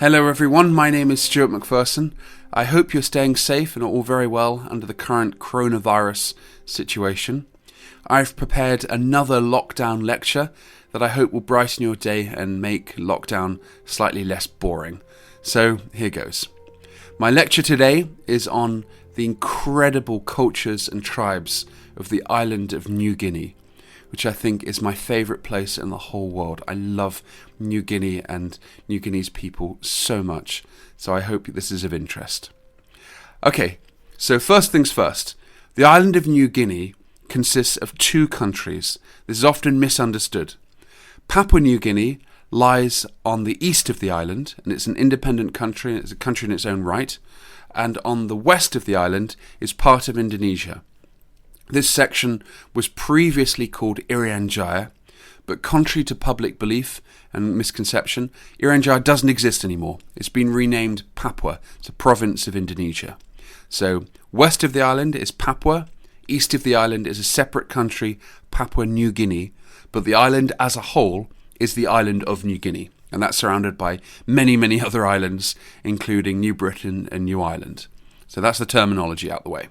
Hello everyone, my name is Stewart McPherson. I hope you're staying safe and all very well under the current coronavirus situation. I've prepared another lockdown lecture that I hope will brighten your day and make lockdown slightly less boring. So here goes. My lecture today is on the incredible cultures and tribes of the island of New Guinea, which I think is my favourite place in the whole world. I love New Guinea and New Guinea's people so much, so I hope this is of interest. Okay, so first things first. The island of New Guinea consists of two countries. This is often misunderstood. Papua New Guinea lies on the east of the island, and it's an independent country, it's a country in its own right, and on the west of the island is part of Indonesia. This section was previously called Irian Jaya, but contrary to public belief and misconception, Irian Jaya doesn't exist anymore. It's been renamed Papua. It's a province of Indonesia. So west of the island is Papua, east of the island is a separate country, Papua New Guinea, but the island as a whole is the island of New Guinea, and that's surrounded by many, many other islands, including New Britain and New Ireland. So that's the terminology out the way.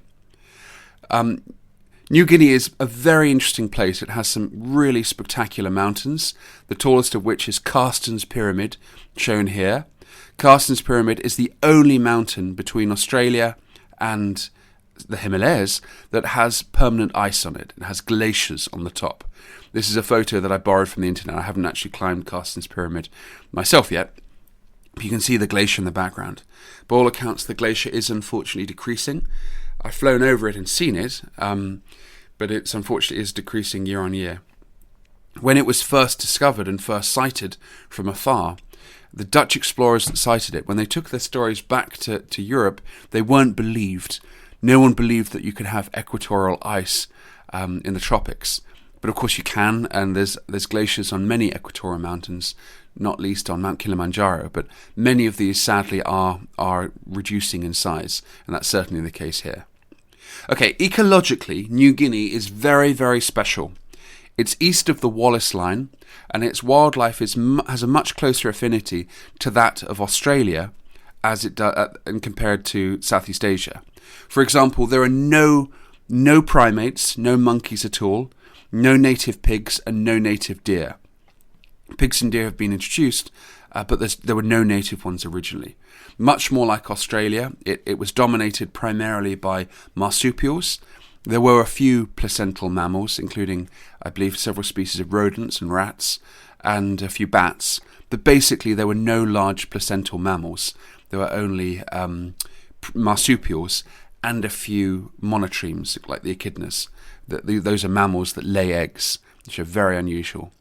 New Guinea is a very interesting place. It has some really spectacular mountains, the tallest of which is Carsten's Pyramid, shown here. Carsten's Pyramid is the only mountain between Australia and the Himalayas that has permanent ice on it. It has glaciers on the top. This is a photo that I borrowed from the internet. I haven't actually climbed Carsten's Pyramid myself yet. You can see the glacier in the background. By all accounts, the glacier is unfortunately decreasing. I've flown over it and seen it, but it's unfortunately is decreasing year on year. When it was first discovered and first sighted from afar, the Dutch explorers that sighted it, when they took their stories back to Europe, they weren't believed. No one believed that you could have equatorial ice in the tropics. But of course you can, and there's glaciers on many equatorial mountains, not least on Mount Kilimanjaro, but many of these sadly are reducing in size, and that's certainly the case here. Okay, ecologically, New Guinea is very, very special. It's east of the Wallace Line, and its wildlife has a much closer affinity to that of Australia as it and compared to Southeast Asia. For example, there are no primates, no monkeys at all, no native pigs, and no native deer. Pigs and deer have been introduced, but there were no native ones originally. Much more like Australia, it was dominated primarily by marsupials. There were a few placental mammals, including, I believe, several species of rodents and rats, and a few bats. But basically, there were no large placental mammals. There were only marsupials and a few monotremes, like the echidnas. Those are mammals that lay eggs, which are very unusual.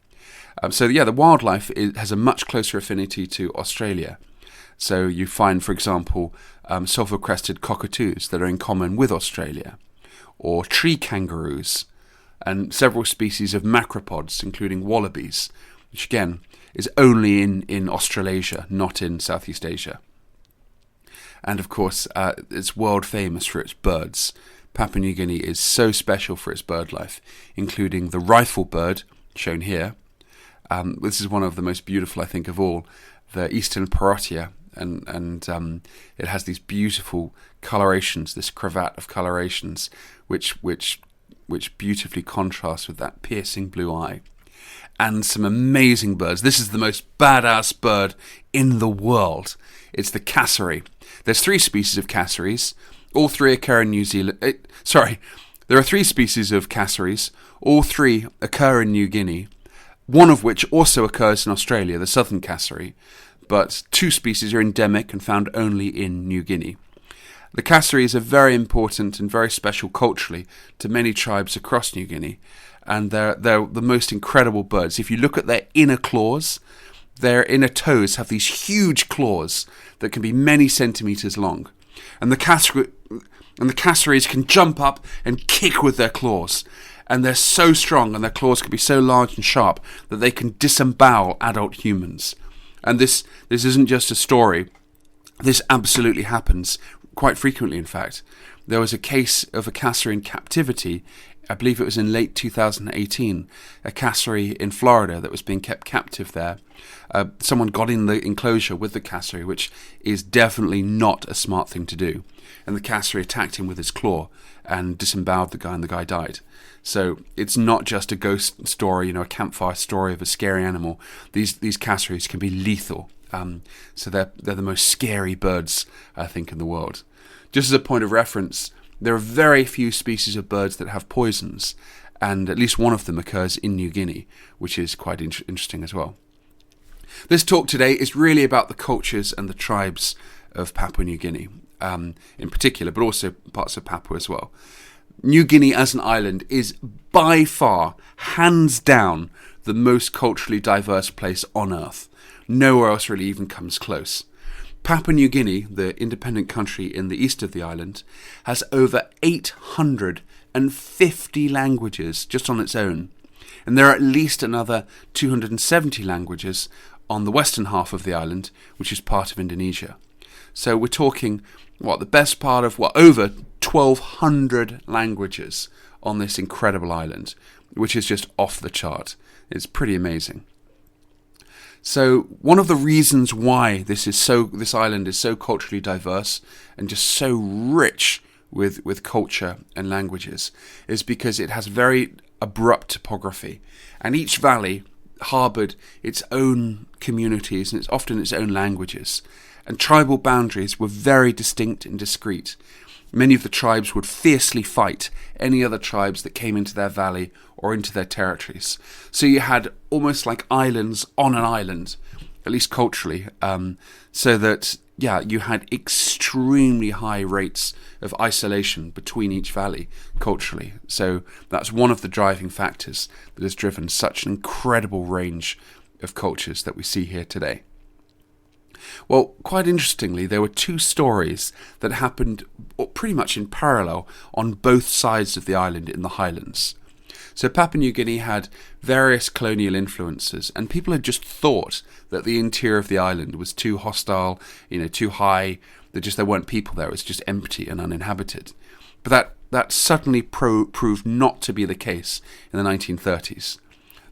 The wildlife has a much closer affinity to Australia. So you find, for example, sulphur-crested cockatoos that are in common with Australia, or tree kangaroos, and several species of macropods, including wallabies, which again is only in Australasia, not in Southeast Asia. And of course, it's world famous for its birds. Papua New Guinea is so special for its bird life, including the rifle bird, shown here. This is one of the most beautiful, I think, of all, the eastern parotia, and it has these beautiful colorations, this cravat of colorations, which beautifully contrasts with that piercing blue eye. And some amazing birds. This is the most badass bird in the world. It's the cassowary. There's 3 species of cassowaries. All 3 occur in New Zealand. There are 3 species of cassowaries. All 3 occur in New Guinea. One of which also occurs in Australia, the southern cassowary. But 2 species are endemic and found only in New Guinea. The cassowaries are very important and very special culturally to many tribes across New Guinea. And they're the most incredible birds. If you look at their inner claws, their inner toes have these huge claws that can be many centimetres long. And the cassowaries can jump up and kick with their claws. And they're so strong, and their claws can be so large and sharp that they can disembowel adult humans. And this isn't just a story. This absolutely happens, quite frequently in fact. There was a case of a cassowary in captivity I believe it was in late 2018, a cassowary in Florida that was being kept captive there. Someone got in the enclosure with the cassowary, which is definitely not a smart thing to do. And the cassowary attacked him with his claw and disemboweled the guy, and the guy died. So it's not just a ghost story, a campfire story of a scary animal. These cassowaries can be lethal. So they're the most scary birds, I think, in the world. Just as a point of reference, there are very few species of birds that have poisons, and at least one of them occurs in New Guinea, which is quite interesting as well. This talk today is really about the cultures and the tribes of Papua New Guinea, in particular, but also parts of Papua as well. New Guinea as an island is by far, hands down, the most culturally diverse place on Earth. Nowhere else really even comes close. Papua New Guinea, the independent country in the east of the island, has over 850 languages just on its own. And there are at least another 270 languages on the western half of the island, which is part of Indonesia. So we're talking, the best part of, over 1,200 languages on this incredible island, which is just off the chart. It's pretty amazing. So one of the reasons why this island is so culturally diverse and just so rich with culture and languages is because it has very abrupt topography, and each valley harboured its own communities and it's often its own languages, and tribal boundaries were very distinct and discrete. Many of the tribes would fiercely fight any other tribes that came into their valley or into their territories. So you had almost like islands on an island, at least culturally, so that, you had extremely high rates of isolation between each valley culturally. So that's one of the driving factors that has driven such an incredible range of cultures that we see here today. Well, quite interestingly, there were two stories that happened pretty much in parallel on both sides of the island in the highlands. So Papua New Guinea had various colonial influences, and people had just thought that the interior of the island was too hostile, too high, that there weren't people there, it was just empty and uninhabited. But that suddenly proved not to be the case in the 1930s.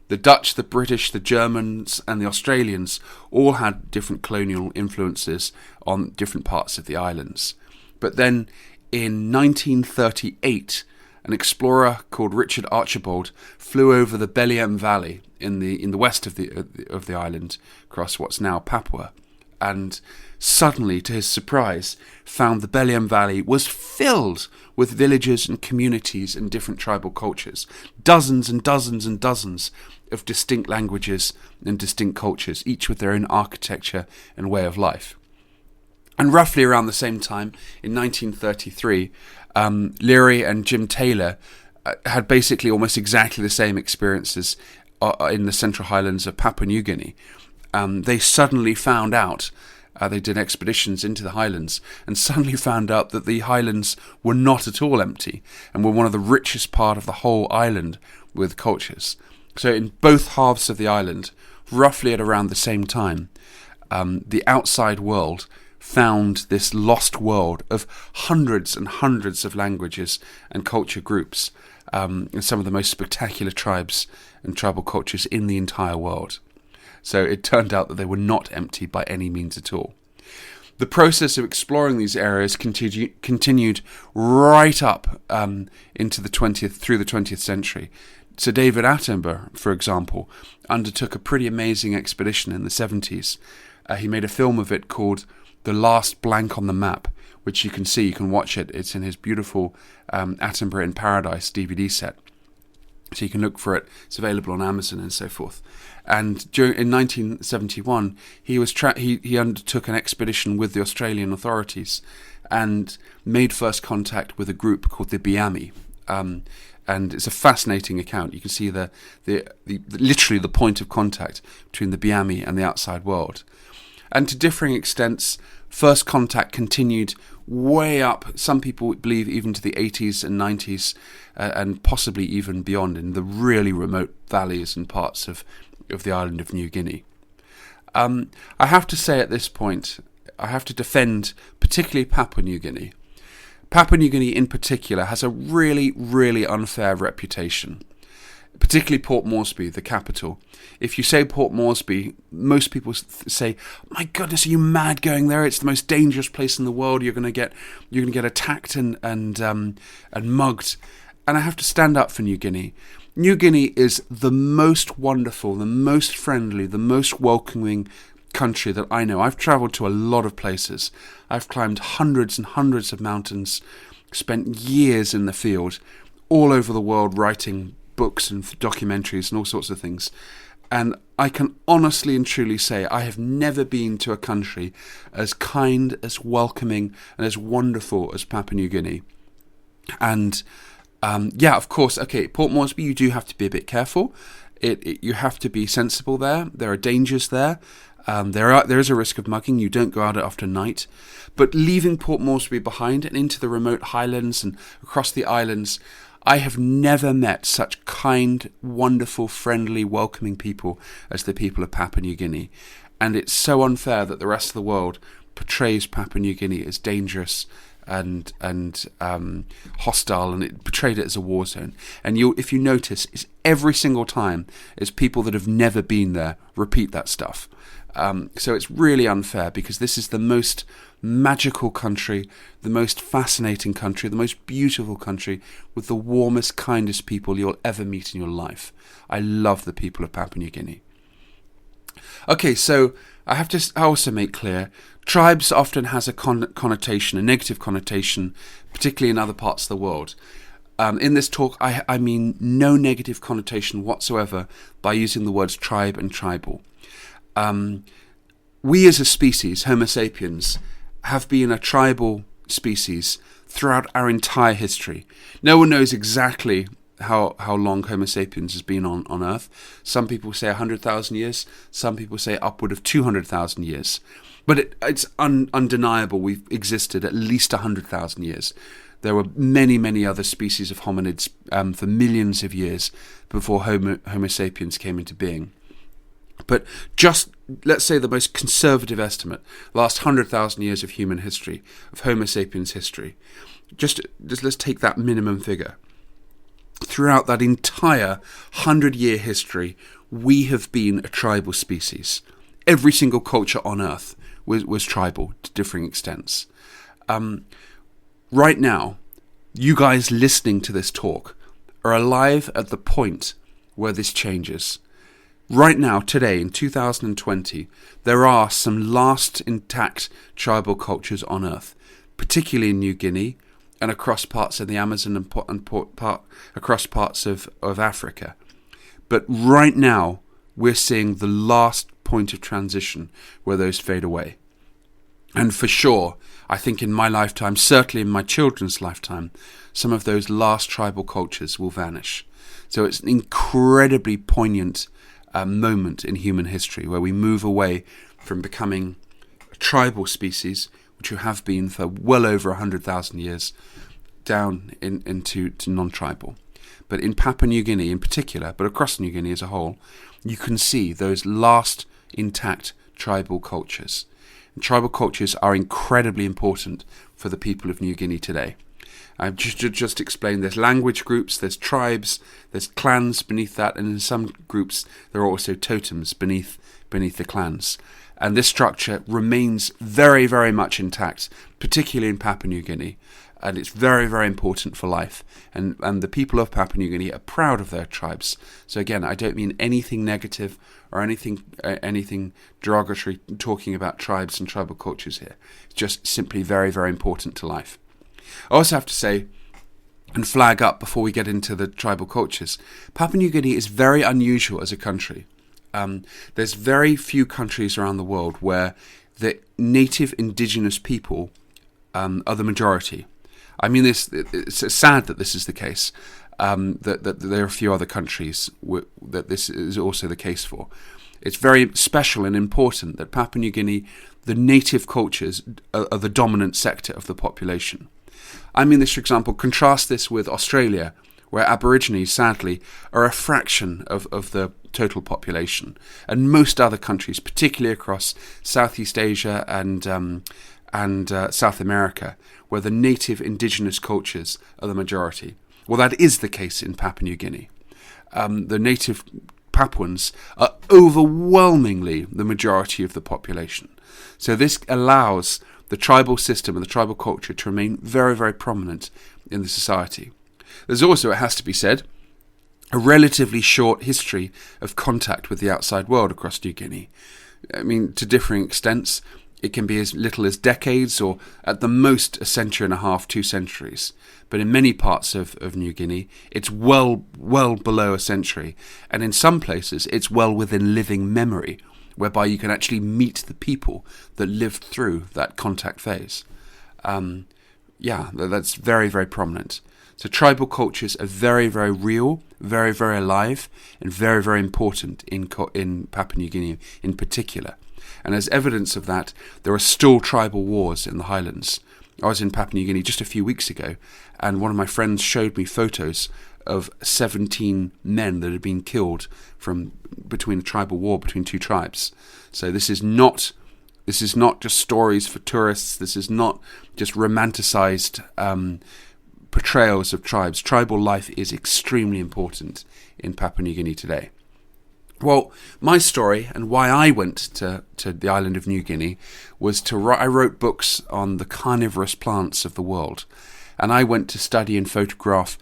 The Dutch, the British, the Germans, and the Australians all had different colonial influences on different parts of the islands. But then in 1938, an explorer called Richard Archibald flew over the Beliem Valley in the west of the island, across what's now Papua, and suddenly, to his surprise, found the Beliem Valley was filled with villages and communities and different tribal cultures, dozens and dozens and dozens of distinct languages and distinct cultures, each with their own architecture and way of life. And roughly around the same time, in 1933, Leary and Jim Taylor had basically almost exactly the same experiences in the Central Highlands of Papua New Guinea. They suddenly found out, they did expeditions into the highlands, and suddenly found out that the highlands were not at all empty and were one of the richest part of the whole island with cultures. So in both halves of the island, roughly at around the same time, the outside world found this lost world of hundreds and hundreds of languages and culture groups, and some of the most spectacular tribes and tribal cultures in the entire world. So it turned out that they were not empty by any means at all. The process of exploring these areas continued right up into the 20th century. Sir David Attenborough, for example, undertook a pretty amazing expedition in the 70s. He made a film of it called The Last Blank on the Map, which you can see, you can watch it. It's in his beautiful Attenborough in Paradise DVD set. So you can look for it. It's available on Amazon and so forth. And in 1971, he undertook an expedition with the Australian authorities and made first contact with a group called the Biami. And it's a fascinating account. You can see the literally the point of contact between the Biami and the outside world. And to differing extents, first contact continued way up, some people believe even to the 80s and 90s, and possibly even beyond in the really remote valleys and parts of the island of New Guinea. I have to say at this point, I have to defend particularly Papua New Guinea. Papua New Guinea in particular has a really, really unfair reputation, particularly Port Moresby, the capital. If you say Port Moresby, most people say, "My goodness, are you mad going there? It's the most dangerous place in the world. You're going to get attacked and mugged." And I have to stand up for New Guinea. New Guinea is the most wonderful, the most friendly, the most welcoming country that I know. I've travelled to a lot of places. I've climbed hundreds and hundreds of mountains, spent years in the field, all over the world writing books and documentaries and all sorts of things. And I can honestly and truly say I have never been to a country as kind, as welcoming, and as wonderful as Papua New Guinea. And of course, okay, Port Moresby, you do have to be a bit careful. You have to be sensible there. There are dangers there. There is a risk of mugging. You don't go out after night. But leaving Port Moresby behind and into the remote highlands and across the islands, I have never met such kind, wonderful, friendly, welcoming people as the people of Papua New Guinea. And it's so unfair that the rest of the world portrays Papua New Guinea as dangerous and hostile, and it portrayed it as a war zone. And if you notice, it's every single time it's people that have never been there repeat that stuff. So it's really unfair, because this is the most magical country, the most fascinating country, the most beautiful country, with the warmest, kindest people you'll ever meet in your life. I love the people of Papua New Guinea. Okay, so I have to also make clear, tribes often has a connotation, a negative connotation, particularly in other parts of the world. In this talk, I mean no negative connotation whatsoever by using the words tribe and tribal. We as a species, Homo sapiens, have been a tribal species throughout our entire history. No one knows exactly how long Homo sapiens has been on Earth. Some people say 100,000 years. Some people say upward of 200,000 years. But it's undeniable we've existed at least 100,000 years. There were many, many other species of hominids for millions of years before Homo sapiens came into being. But just, let's say, the most conservative estimate, last 100,000 years of human history, of Homo sapiens history, just let's take that minimum figure. Throughout that entire 100-year history, we have been a tribal species. Every single culture on Earth was tribal to differing extents. Right now, you guys listening to this talk are alive at the point where this changes. Right now, today, in 2020, there are some last intact tribal cultures on Earth, particularly in New Guinea and across parts of the Amazon and across parts of Africa. But right now, we're seeing the last point of transition where those fade away. And for sure, I think in my lifetime, certainly in my children's lifetime, some of those last tribal cultures will vanish. So it's an incredibly poignant moment in human history where we move away from becoming a tribal species, which we have been for well over 100,000 years, down into non-tribal. But in Papua New Guinea in particular, but across New Guinea as a whole, you can see those last intact tribal cultures. And tribal cultures are incredibly important for the people of New Guinea today. I've just explained there's language groups, there's tribes, there's clans beneath that, and in some groups there are also totems beneath the clans. And this structure remains very, very much intact, particularly in Papua New Guinea, and it's very, very important for life. And the people of Papua New Guinea are proud of their tribes. So again, I don't mean anything negative or anything derogatory talking about tribes and tribal cultures here. It's just simply very, very important to life. I also have to say, and flag up before we get into the tribal cultures, Papua New Guinea is very unusual as a country. There's very few countries around the world where the native indigenous people are the majority. I mean, it's sad that this is the case, that there are a few other countries that this is also the case for. It's very special and important that Papua New Guinea, the native cultures are the dominant sector of the population. I mean this, for example, contrast this with Australia, where Aborigines, sadly, are a fraction of the total population. And most other countries, particularly across Southeast Asia and and South America, where the native indigenous cultures are the majority. Well, that is the case in Papua New Guinea. The native Papuans are overwhelmingly the majority of the population. So this allows the tribal system and the tribal culture to remain very, very prominent in the society. There's also, it has to be said, a relatively short history of contact with the outside world across New Guinea. I mean, to differing extents, it can be as little as decades or at the most a century and a half, 2 centuries. But in many parts of New Guinea, it's well below a century. And in some places, it's well within living memory, whereby you can actually meet the people that lived through that contact phase. That's very, very prominent. So tribal cultures are very, very real, very, very alive, and very, very important in Papua New Guinea in particular. And as evidence of that, there are still tribal wars in the highlands. I was in Papua New Guinea just a few weeks ago, and one of my friends showed me photos of 17 men that had been killed between a tribal war between 2 tribes. So this is not just stories for tourists. This is not just romanticized portrayals of tribes. Tribal life is extremely important in Papua New Guinea today. Well, my story and why I went to the island of New Guinea was I wrote books on the carnivorous plants of the world, and I went to study and photograph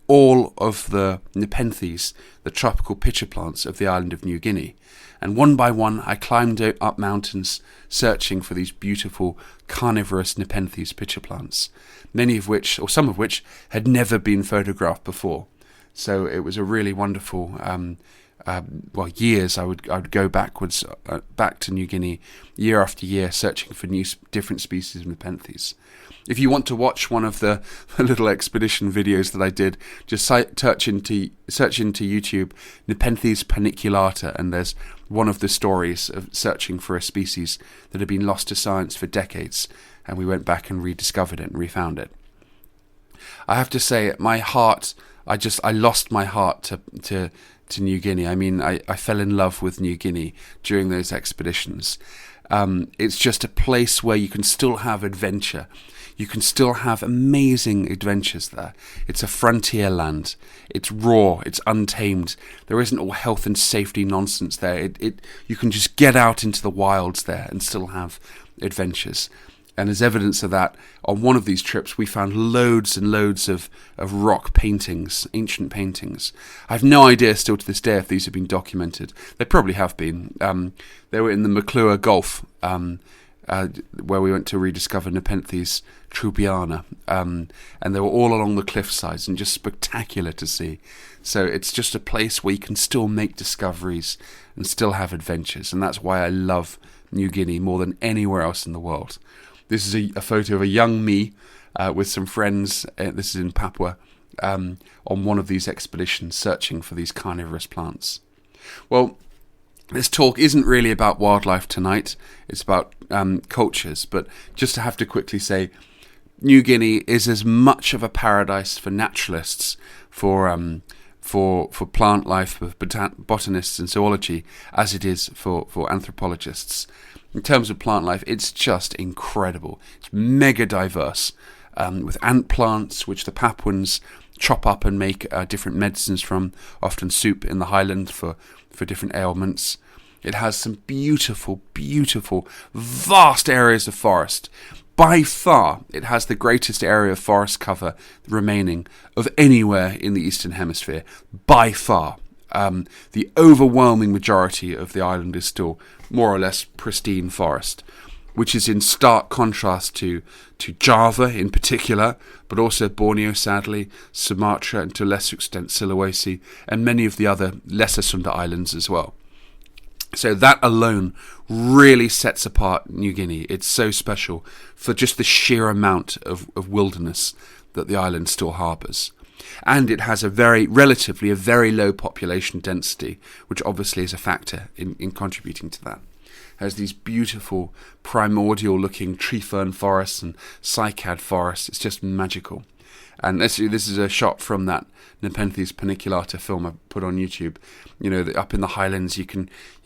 all of the nepenthes, the tropical pitcher plants of the island of New Guinea. And one by one, I climbed up mountains searching for these beautiful carnivorous nepenthes pitcher plants, many of which, or some of which, had never been photographed before. So it was a really wonderful years. I would go backwards back to New Guinea year after year, searching for different species of nepenthes. If you want to watch one of the little expedition videos that I did, just search into YouTube Nepenthes paniculata, and there's one of the stories of searching for a species that had been lost to science for decades, and we went back and rediscovered it and refound it. I have to say, my heart, I lost my heart to New Guinea. I mean, I fell in love with New Guinea during those expeditions. It's just a place where you can still have adventure. You can still have amazing adventures there. It's a frontier land. It's raw. It's untamed. There isn't all health and safety nonsense there. You can just get out into the wilds there and still have adventures. And as evidence of that, on one of these trips, we found loads and loads of rock paintings, ancient paintings. I have no idea still to this day if these have been documented. They probably have been. They were in the McClure Gulf, where we went to rediscover Nepenthes troubiana, and they were all along the cliff sides and just spectacular to see. So it's just a place where you can still make discoveries and still have adventures, and that's why I love New Guinea more than anywhere else in the world. This is a photo of a young me with some friends. This is in Papua, on one of these expeditions searching for these carnivorous plants. Well, this talk isn't really about wildlife tonight. It's about cultures. But just to have to quickly say, New Guinea is as much of a paradise for naturalists, for plant life, for botanists and zoology, as it is for anthropologists. In terms of plant life, it's just incredible. It's mega diverse, with ant plants, which the Papuans chop up and make different medicines from, often soup in the highland for different ailments. It has some beautiful, beautiful, vast areas of forest. By far, it has the greatest area of forest cover remaining of anywhere in the Eastern Hemisphere. By far. The overwhelming majority of the island is still more or less pristine forest, which is in stark contrast to Java in particular, but also Borneo, sadly, Sumatra, and to a lesser extent Sulawesi, and many of the other lesser Sunda islands as well. So that alone really sets apart New Guinea. It's so special for just the sheer amount of wilderness that the island still harbours. And it has a very low population density, which obviously is a factor in contributing to that. It has these beautiful primordial looking tree fern forests and cycad forests. It's just magical. And this is a shot from that Nepenthes paniculata film I put on YouTube. You know, up in the Highlands, you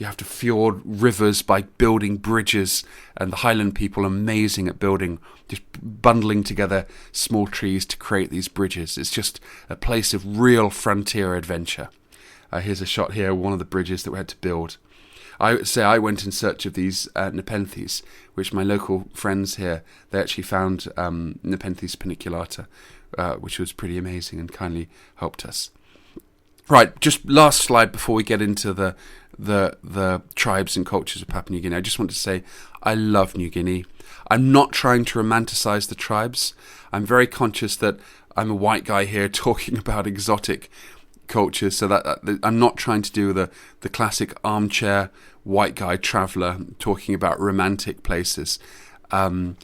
have to fjord rivers by building bridges, and the Highland people are amazing at building, just bundling together small trees to create these bridges. It's just a place of real frontier adventure. Here's a shot here, one of the bridges that we had to build. I went in search of these Nepenthes, which my local friends here, they actually found Nepenthes paniculata, which was pretty amazing and kindly helped us. Right, just last slide before we get into the tribes and cultures of Papua New Guinea. I just want to say I love New Guinea. I'm not trying to romanticize the tribes. I'm very conscious that I'm a white guy here talking about exotic cultures, so that I'm not trying to do the classic armchair white guy traveller talking about romantic places. All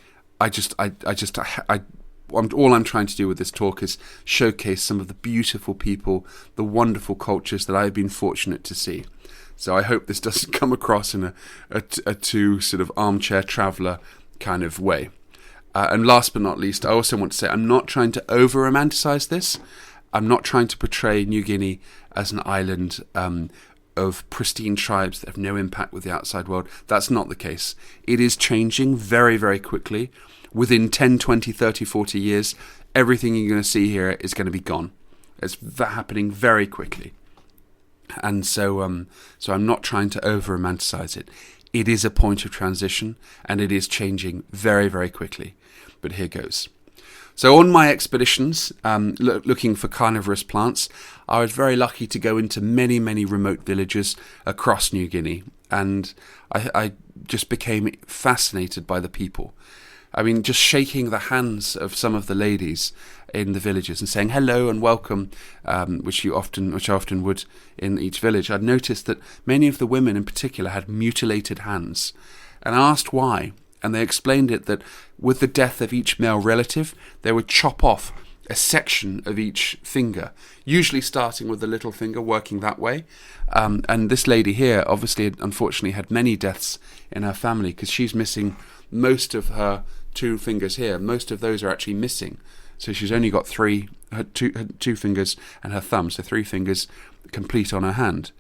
I'm trying to do with this talk is showcase some of the beautiful people, the wonderful cultures that I've been fortunate to see. So I hope this doesn't come across in a too sort of armchair traveller kind of way. And last but not least, I also want to say I'm not trying to over-romanticize this. I'm not trying to portray New Guinea as an island of pristine tribes that have no impact with the outside world. That's not the case. It is changing very, very quickly. Within 10, 20, 30, 40 years, everything you're going to see here is going to be gone. It's happening very quickly. And so I'm not trying to over-romanticize it. It is a point of transition, and it is changing very, very quickly. But here goes. So on my expeditions, looking for carnivorous plants, I was very lucky to go into many, many remote villages across New Guinea. And I just became fascinated by the people. I mean, just shaking the hands of some of the ladies in the villages and saying hello and welcome, which I often would in each village. I'd noticed that many of the women in particular had mutilated hands. And I asked why. And they explained it that with the death of each male relative, they would chop off a section of each finger, usually starting with the little finger, working that way. And this lady here, obviously, unfortunately, had many deaths in her family because she's missing most of her two fingers here. Most of those are actually missing. So she's only got her two fingers and her thumb, so 3 fingers complete on her hand.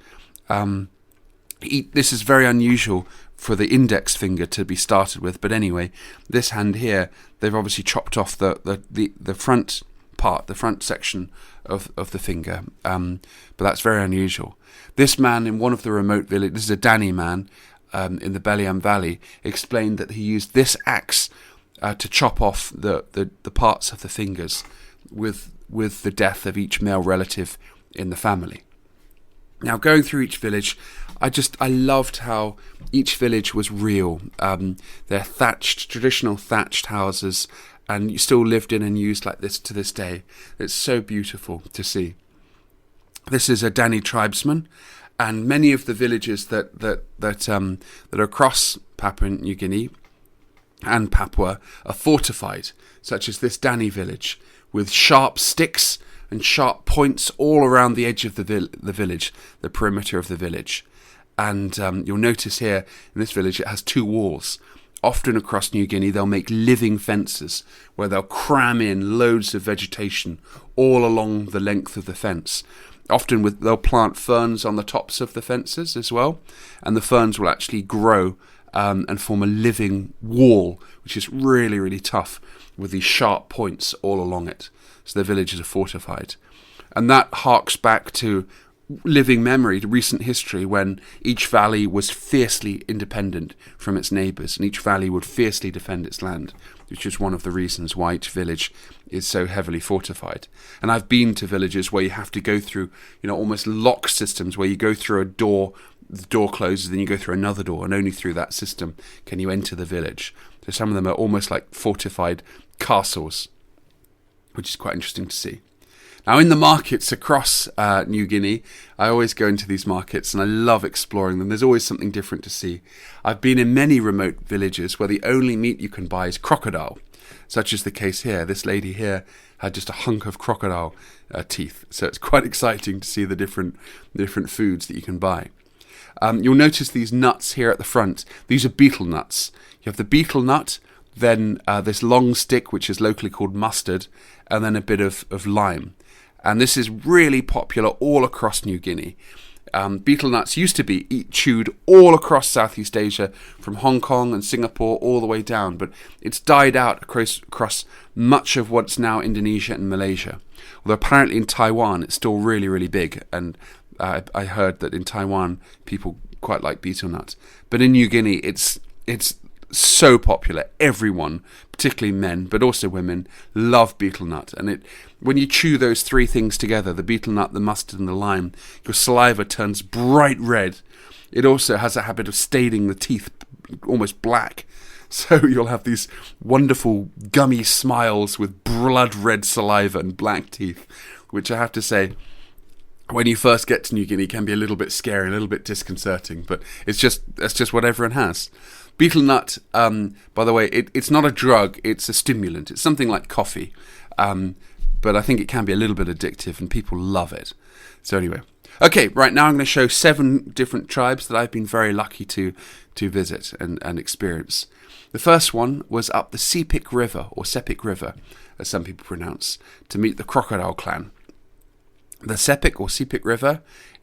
This is very unusual for the index finger to be started with, but anyway, this hand here, they've obviously chopped off the front part, the front section of the finger, but that's very unusual. This man in one of the remote villages, this is a Dani man in the Beliam Valley, explained that he used this axe to chop off the parts of the fingers with the death of each male relative in the family. Now, going through each village, I loved how each village was real. They're traditional thatched houses, and you still lived in and used like this to this day. It's so beautiful to see. This is a Dani tribesman, and many of the villages that are across Papua New Guinea and Papua are fortified, such as this Dani village, with sharp sticks and sharp points all around the edge of the village, the perimeter of the village. And you'll notice here in this village it has 2 walls. Often across New Guinea they'll make living fences where they'll cram in loads of vegetation all along the length of the fence. Often they'll plant ferns on the tops of the fences as well, and the ferns will actually grow and form a living wall, which is really, really tough, with these sharp points all along it. So the villages are fortified. And that harks back to living memory, to recent history, when each valley was fiercely independent from its neighbours, and each valley would fiercely defend its land, which is one of the reasons why each village is so heavily fortified. And I've been to villages where you have to go through, almost lock systems, where you go through a door, the door closes, then you go through another door, and only through that system can you enter the village. So some of them are almost like fortified castles, which is quite interesting to see. Now, in the markets across New Guinea, I always go into these markets and I love exploring them. There's always something different to see. I've been in many remote villages where the only meat you can buy is crocodile, such as the case here. This lady here had just a hunk of crocodile teeth. So it's quite exciting to see the different foods that you can buy. You'll notice these nuts here at the front. These are betel nuts. You have the betel nut, then this long stick, which is locally called mustard, and then a bit of lime. And this is really popular all across New Guinea. Betel nuts used to be chewed all across Southeast Asia, from Hong Kong and Singapore all the way down, but it's died out across much of what's now Indonesia and Malaysia. Although apparently in Taiwan it's still really, really big, and I heard that in Taiwan people quite like betel nut. But in New Guinea it's so popular. Everyone, particularly men, but also women, love betel nut. And when you chew those three things together, the betel nut, the mustard and the lime, your saliva turns bright red. It also has a habit of staining the teeth almost black. So you'll have these wonderful gummy smiles with blood red saliva and black teeth, which I have to say, when you first get to New Guinea, can be a little bit scary, a little bit disconcerting, but that's just what everyone has. Betel nut, by the way, it's not a drug, it's a stimulant. It's something like coffee, but I think it can be a little bit addictive, and people love it. So anyway, okay, right now I'm going to show 7 different tribes that I've been very lucky to visit and experience. The first one was up the Sepik River, or Sepik River, as some people pronounce, to meet the crocodile clan. The Sepik or Sepik River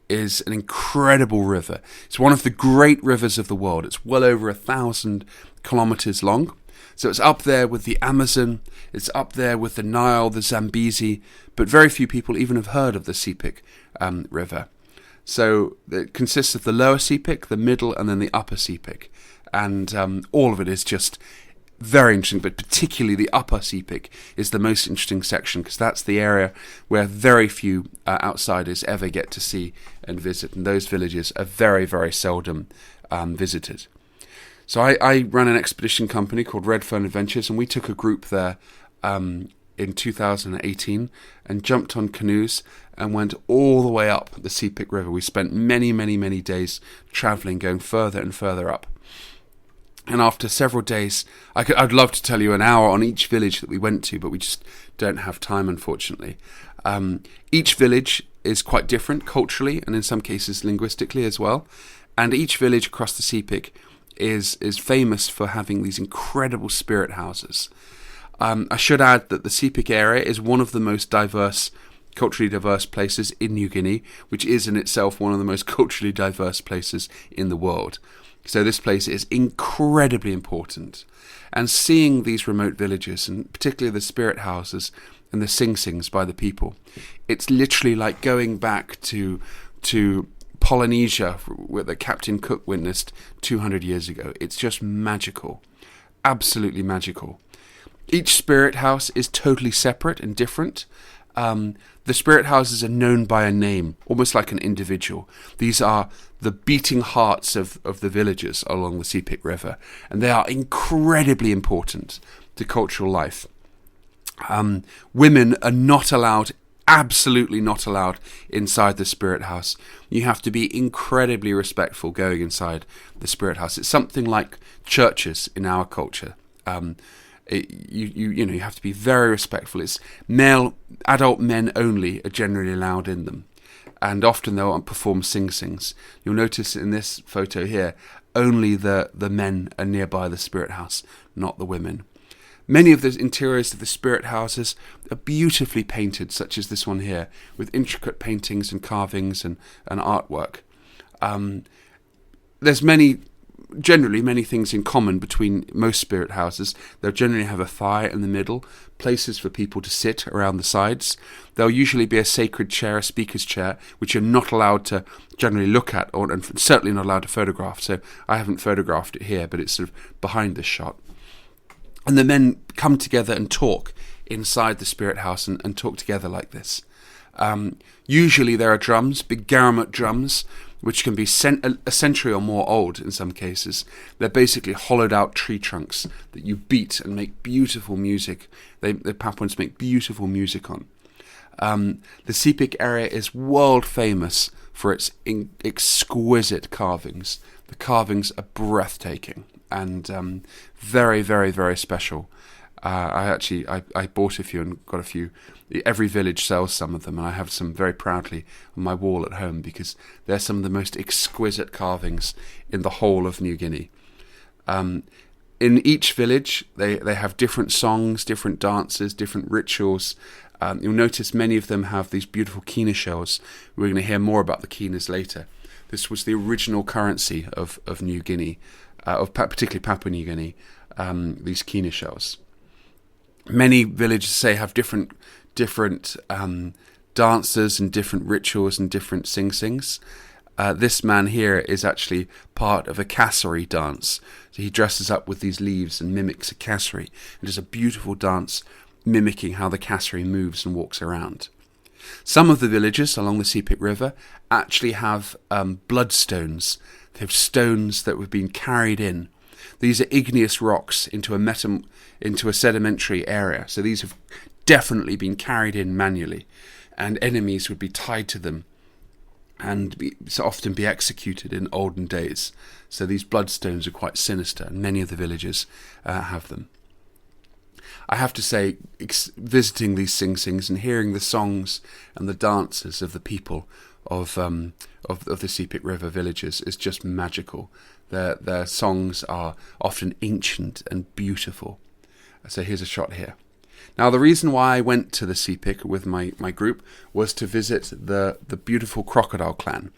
is an incredible river. It's one of the great rivers of the world. It's well over 1,000 kilometers long. So it's up there with the Amazon, it's up there with the Nile, the Zambezi, but very few people even have heard of the Sepik River. So it consists of the lower Sepik, the middle, and then the upper Sepik. And all of it is just very interesting, but particularly the upper Sepik is the most interesting section, because that's the area where very few outsiders ever get to see and visit, and those villages are very, very seldom visited. So I run an expedition company called Red Fern Adventures, and we took a group there in 2018 and jumped on canoes and went all the way up the Sepik River. We spent many, many, many days travelling, going further and further up. And after several days, I'd love to tell you an hour on each village that we went to, but we just don't have time, unfortunately. Each village is quite different culturally, and in some cases linguistically as well. And each village across the Sepik is famous for having these incredible spirit houses. I should add that the Sepik area is one of the most culturally diverse places in New Guinea, which is in itself one of the most culturally diverse places in the world. So this place is incredibly important. And seeing these remote villages, and particularly the spirit houses and the sing-sings by the people, it's literally like going back to Polynesia, where the Captain Cook witnessed 200 years ago. It's just magical. Absolutely magical. Each spirit house is totally separate and different. The spirit houses are known by a name, almost like an individual. These are the beating hearts of the villagers along the Sepik River, and they are incredibly important to cultural life. Women are not allowed, absolutely not allowed, inside the spirit house. You have to be incredibly respectful going inside the spirit house. It's something like churches in our culture. You have to be very respectful. It's adult men only are generally allowed in them, and often they'll perform sing-sings. You'll notice in this photo here, only the men are nearby the spirit house, not the women. Many of the interiors of the spirit houses are beautifully painted, such as this one here, with intricate paintings and carvings and artwork. There's generally many things in common between most spirit houses. They'll generally have a fire in the middle, places for people to sit around the sides. There'll usually be a sacred chair, a speaker's chair, which you're not allowed to generally look at, and certainly not allowed to photograph. So I haven't photographed it here, but it's sort of behind this shot. And the men come together and talk inside the spirit house and talk together like this. Usually there are drums, big garamut drums, which can be a century or more old in some cases. They're basically hollowed out tree trunks that you beat and make beautiful music. The Papuans make beautiful music on. The Sepik area is world famous for its exquisite carvings. The carvings are breathtaking and very, very, very special. I bought a few and got a few. Every village sells some of them, and I have some very proudly on my wall at home because they're some of the most exquisite carvings in the whole of New Guinea. In each village, they have different songs, different dances, different rituals. You'll notice many of them have these beautiful kina shells. We're going to hear more about the kinas later. This was the original currency of New Guinea, particularly Papua New Guinea, these kina shells. Many villages, say, have different dancers and different rituals and different sing-sings. This man here is actually part of a kasari dance. So he dresses up with these leaves and mimics a kasari. It is a beautiful dance mimicking how the kasari moves and walks around. Some of the villages along the Sepik River actually have bloodstones. They have stones that have been carried in. These are igneous rocks into a sedimentary area. So these have definitely been carried in manually, and enemies would be tied to them and so often be executed in olden days. So these bloodstones are quite sinister, and many of the villages have them. I have to say, visiting these sing-sings and hearing the songs and the dances of the people of the Sepik River villages is just magical. Their songs are often ancient and beautiful. So here's a shot here. Now, the reason why I went to the Sepik with my group was to visit the beautiful crocodile clan.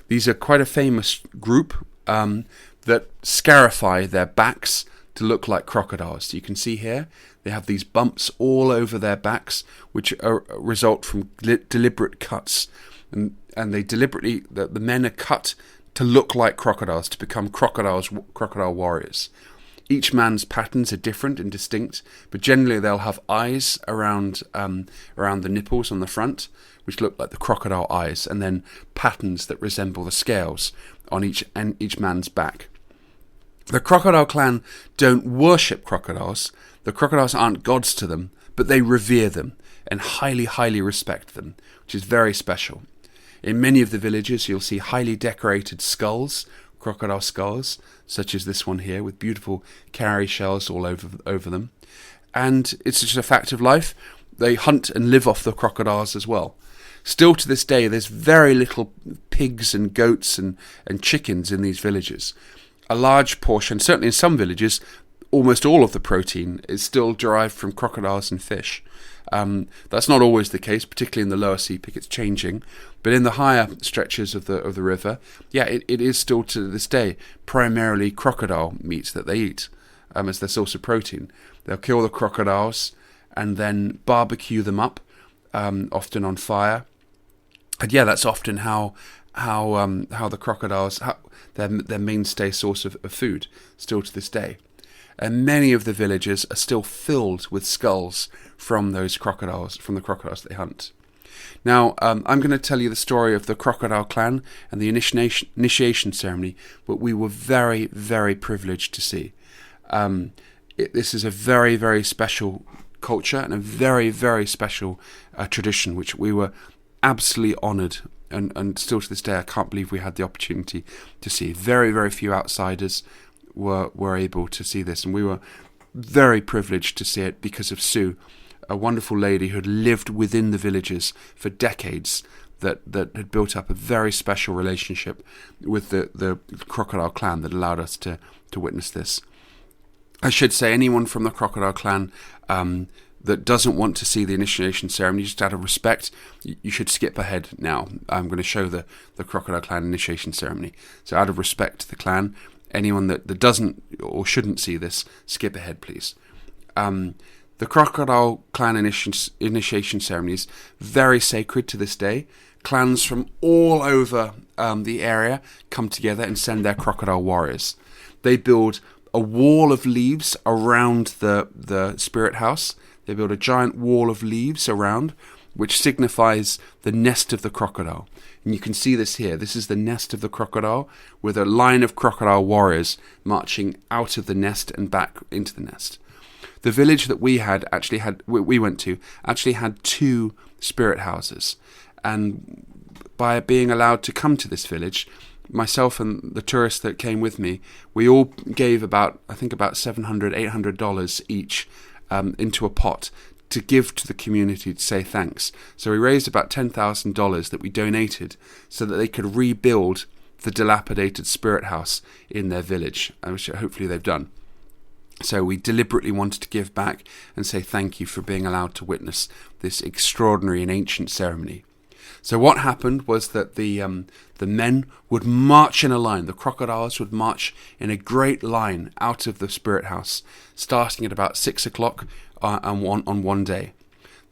These are quite a famous group that scarify their backs to look like crocodiles. You can see here they have these bumps all over their backs, which result from deliberate cuts, and they deliberately the men are cut to look like crocodiles, to become crocodile warriors. Each man's patterns are different and distinct, but generally they'll have eyes around the nipples on the front, which look like the crocodile eyes, and then patterns that resemble the scales on each man's back. The crocodile clan don't worship crocodiles. The crocodiles aren't gods to them, but they revere them and highly, highly respect them, which is very special. In many of the villages, you'll see highly decorated skulls, crocodile skulls, such as this one here, with beautiful cowrie shells all over them. And it's just a fact of life. They hunt and live off the crocodiles as well. Still to this day, there's very little pigs and goats and chickens in these villages. A large portion, certainly in some villages, almost all of the protein is still derived from crocodiles and fish. That's not always the case, particularly in the lower Sepik. It's changing, but in the higher stretches of the river, it is still to this day primarily crocodile meat that they eat as their source of protein. They'll kill the crocodiles and then barbecue them up, often on fire. And that's often how the crocodiles, their mainstay source of food, still to this day. And many of the villages are still filled with skulls from the crocodiles they hunt. Now, I'm going to tell you the story of the crocodile clan and the initiation ceremony, but we were very, very privileged to see. This is a very, very special culture and a very, very special tradition, which we were absolutely honoured, and still to this day I can't believe we had the opportunity to see. Very, very few outsiders were able to see this, and we were very privileged to see it because of Sue, a wonderful lady who had lived within the villages for decades, that had built up a very special relationship with the crocodile clan that allowed us to witness this. I should say, anyone from the crocodile clan that doesn't want to see the initiation ceremony, just out of respect, you should skip ahead now. I'm going to show the crocodile clan initiation ceremony. So out of respect to the clan, anyone that doesn't or shouldn't see this, skip ahead, please. The crocodile clan initiation ceremony is very sacred to this day. Clans from all over the area come together and send their crocodile warriors. They build a wall of leaves around the spirit house. They build a giant wall of leaves around, which signifies the nest of the crocodile. And you can see this here. This is the nest of the crocodile, with a line of crocodile warriors marching out of the nest and back into the nest. The village that we went to actually had 2 spirit houses. And by being allowed to come to this village, myself and the tourists that came with me, we all gave about $700, $800 each into a pot to give to the community to say thanks. So we raised about $10,000 that we donated so that they could rebuild the dilapidated spirit house in their village, which hopefully they've done. So we deliberately wanted to give back and say thank you for being allowed to witness this extraordinary and ancient ceremony. So what happened was that the men would march in a line. The crocodiles would march in a great line out of the spirit house, starting at about 6 o'clock on one day.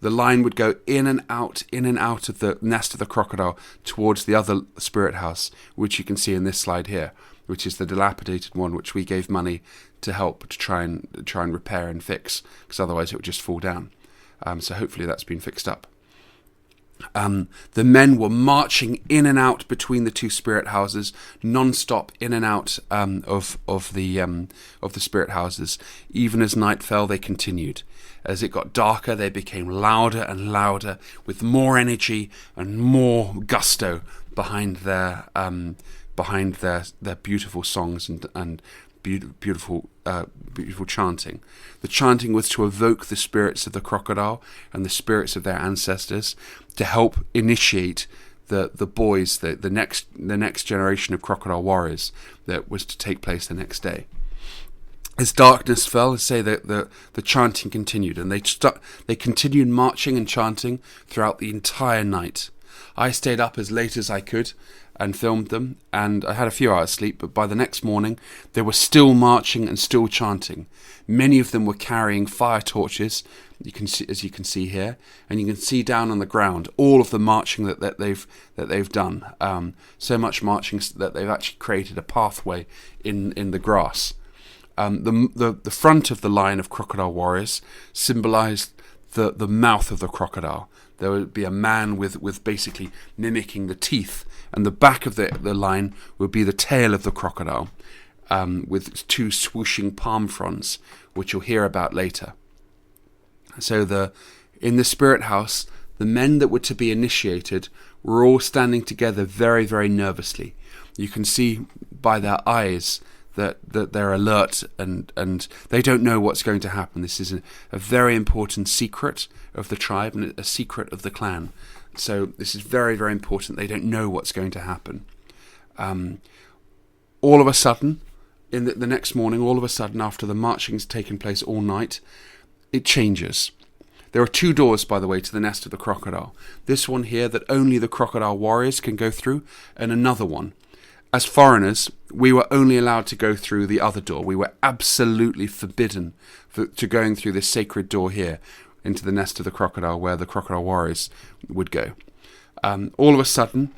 The line would go in and out of the nest of the crocodile towards the other spirit house, which you can see in this slide here, which is the dilapidated one, which we gave money to help to try and repair and fix, because otherwise it would just fall down. So hopefully that's been fixed up. The men were marching in and out between the two spirit houses, non-stop in and out of the spirit houses. Even as night fell, they continued. As it got darker, they became louder and louder, with more energy and more gusto behind their beautiful songs and beautiful chanting. The chanting was to evoke the spirits of the crocodile and the spirits of their ancestors, to help initiate the boys, the next generation of crocodile warriors that was to take place the next day. As darkness fell, let's say that the chanting continued, and they continued marching and chanting throughout the entire night. I stayed up as late as I could and filmed them, and I had a few hours sleep, but by the next morning they were still marching and still chanting. Many of them were carrying fire torches, as you can see here, and you can see down on the ground all of the marching that they've done. So much marching that they've actually created a pathway in the grass. The front of the line of crocodile warriors symbolized the mouth of the crocodile. There would be a man with basically mimicking the teeth, and the back of the line would be the tail of the crocodile, with two swooshing palm fronds, which you'll hear about later. So in the spirit house, the men that were to be initiated were all standing together very, very nervously. You can see by their eyes that they're alert and they don't know what's going to happen. This is a very important secret of the tribe and a secret of the clan. So this is very, very important. They don't know what's going to happen. All of a sudden, in the next morning, after the marching's taken place all night, it changes. There are two doors, by the way, to the nest of the crocodile. This one here that only the crocodile warriors can go through, and another one. As foreigners, we were only allowed to go through the other door. We were absolutely forbidden to going through this sacred door here into the nest of the crocodile, where the crocodile warriors would go. All of a sudden,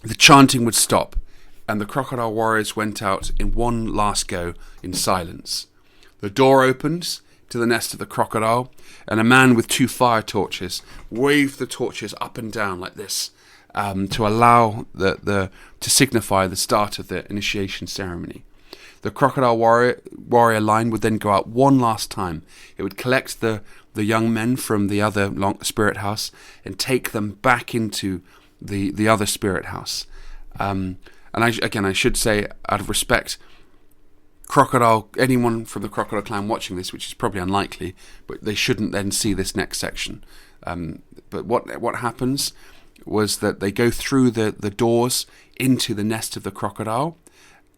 the chanting would stop, and the crocodile warriors went out in one last go in silence. The door opens to the nest of the crocodile, and a man with two fire torches waved the torches up and down like this, to allow to signify the start of the initiation ceremony. The crocodile warrior line would then go out one last time. It would collect the young men from the other spirit house and take them back into the other spirit house. And I should say, out of respect, anyone from the crocodile clan watching this, which is probably unlikely, but they shouldn't then see this next section. But what happens was that they go through the doors into the nest of the crocodile,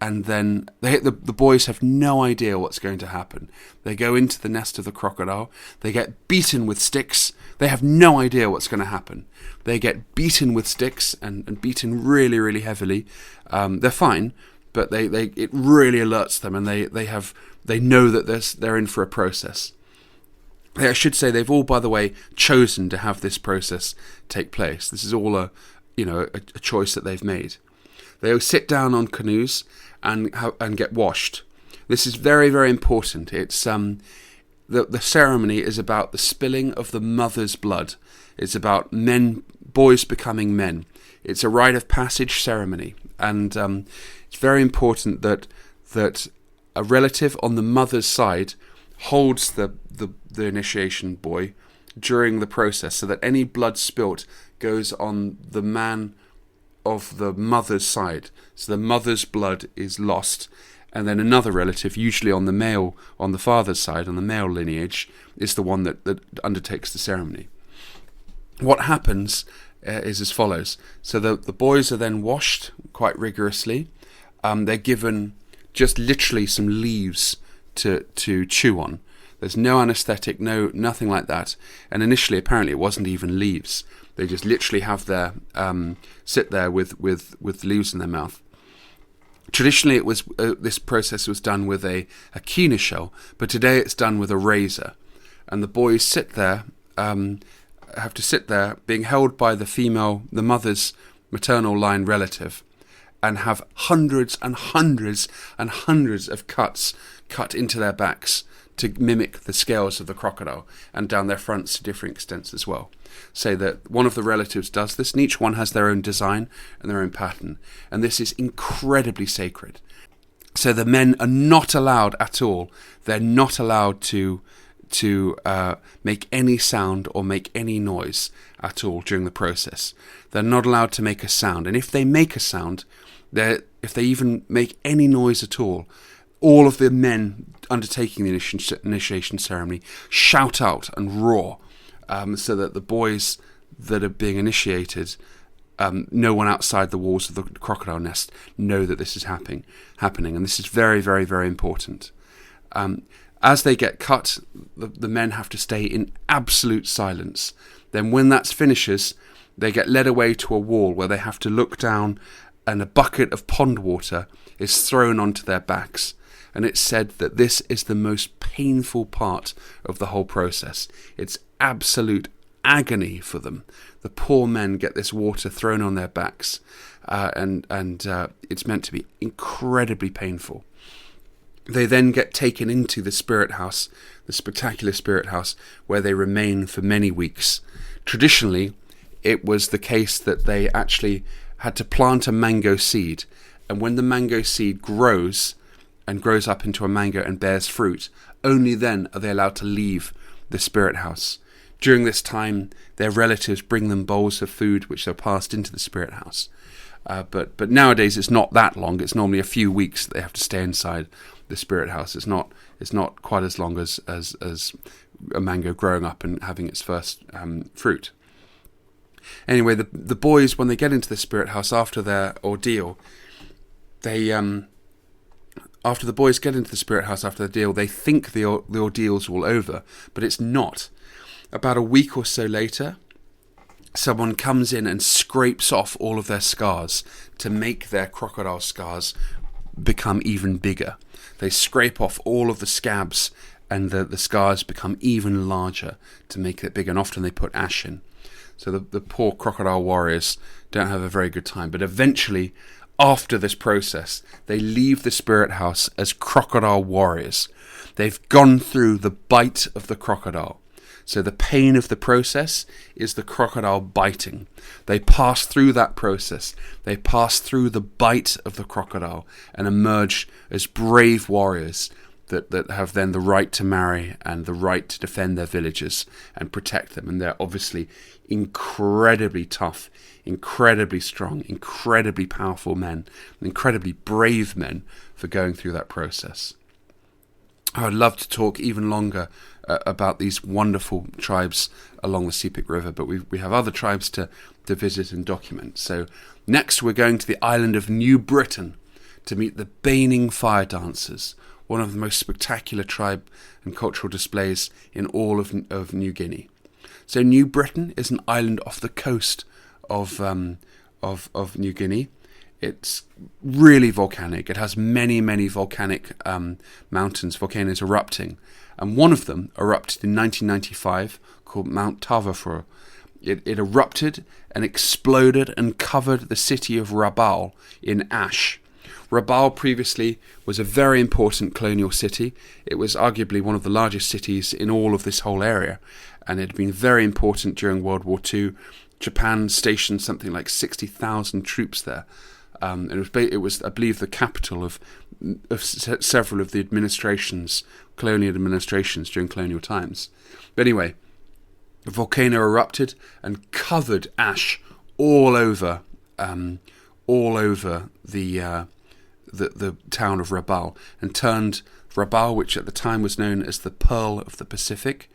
and then the boys have no idea what's going to happen. They go into the nest of the crocodile, they get beaten with sticks, they have no idea what's going to happen. They get beaten with sticks and beaten really, really heavily. They're fine, but it really alerts them, and they know that they're in for a process. I should say they've all, by the way, chosen to have this process take place. This is all a choice that they've made. They will sit down on canoes and get washed. This is very, very important. It's the ceremony is about the spilling of the mother's blood. It's about boys becoming men. It's a rite of passage ceremony, and it's very important that a relative on the mother's side holds the initiation boy during the process, so that any blood spilt goes on the man of the mother's side. So the mother's blood is lost, and then another relative, usually on the father's side, on the male lineage, is the one that undertakes the ceremony. What happens is as follows. So the boys are then washed quite rigorously. They're given just literally some leaves to chew on. There's no anaesthetic, nothing like that. And initially, apparently, it wasn't even leaves. They just literally have their sit there with leaves in their mouth. Traditionally, it was this process was done with a quinoa shell, but today it's done with a razor. And the boys sit there, have to sit there, being held by the mother's maternal line relative, and have hundreds and hundreds and hundreds of cuts cut into their backs to mimic the scales of the crocodile, and down their fronts to different extents as well. Say that one of the relatives does this, and each one has their own design and their own pattern, and this is incredibly sacred. So the men are not allowed at all. They're not allowed to make any sound or make any noise at all during the process. They're not allowed to make a sound, and if they make a sound, if they even make any noise at all of the men undertaking the initiation ceremony shout out and roar, so that the boys that are being initiated, no one outside the walls of the crocodile nest, know that this is happening, and this is very, very, very important. As they get cut, the men have to stay in absolute silence. Then when that finishes, they get led away to a wall where they have to look down, and a bucket of pond water is thrown onto their backs. And it's said that this is the most painful part of the whole process. It's absolute agony for them. The poor men get this water thrown on their backs, and it's meant to be incredibly painful. They then get taken into the spirit house, the spectacular spirit house, where they remain for many weeks. Traditionally, it was the case that they actually had to plant a mango seed, and when the mango seed grows up into a mango and bears fruit, only then are they allowed to leave the spirit house. During this time, their relatives bring them bowls of food which are passed into the spirit house. But nowadays it's not that long. It's normally a few weeks that they have to stay inside the spirit house. It's not quite as long as a mango growing up and having its first fruit. Anyway, the boys, when they get into the spirit house after their ordeal, after the boys get into the spirit house after the deal, they think the ordeal's all over, but it's not. About a week or so later, someone comes in and scrapes off all of their scars to make their crocodile scars become even bigger. They scrape off all of the scabs, and the scars become even larger to make it bigger, and often they put ash in. So the poor crocodile warriors don't have a very good time, but eventually, after this process, they leave the spirit house as crocodile warriors. They've gone through the bite of the crocodile. So the pain of the process is the crocodile biting. They pass through that process. They pass through the bite of the crocodile and emerge as brave warriors that have then the right to marry and the right to defend their villages and protect them. And they're obviously incredibly tough, incredibly strong, incredibly powerful men, incredibly brave men for going through that process. I would love to talk even longer about these wonderful tribes along the Sepik River, but we have other tribes to visit and document. So next we're going to the island of New Britain to meet the Baining fire dancers, one of the most spectacular tribe and cultural displays in all of New Guinea. So New Britain is an island off the coast of New Guinea. It's really volcanic. It has many, many volcanic mountains, volcanoes erupting. And one of them erupted in 1995 called Mount Tavafur. It erupted and exploded and covered the city of Rabaul in ash. Rabaul previously was a very important colonial city. It was arguably one of the largest cities in all of this whole area, and it had been very important during World War II. Japan stationed something like 60,000 troops there. It was, I believe, the capital of several of the colonial administrations during colonial times. But anyway, the volcano erupted and covered ash all over the town of Rabaul, and turned Rabaul, which at the time was known as the Pearl of the Pacific,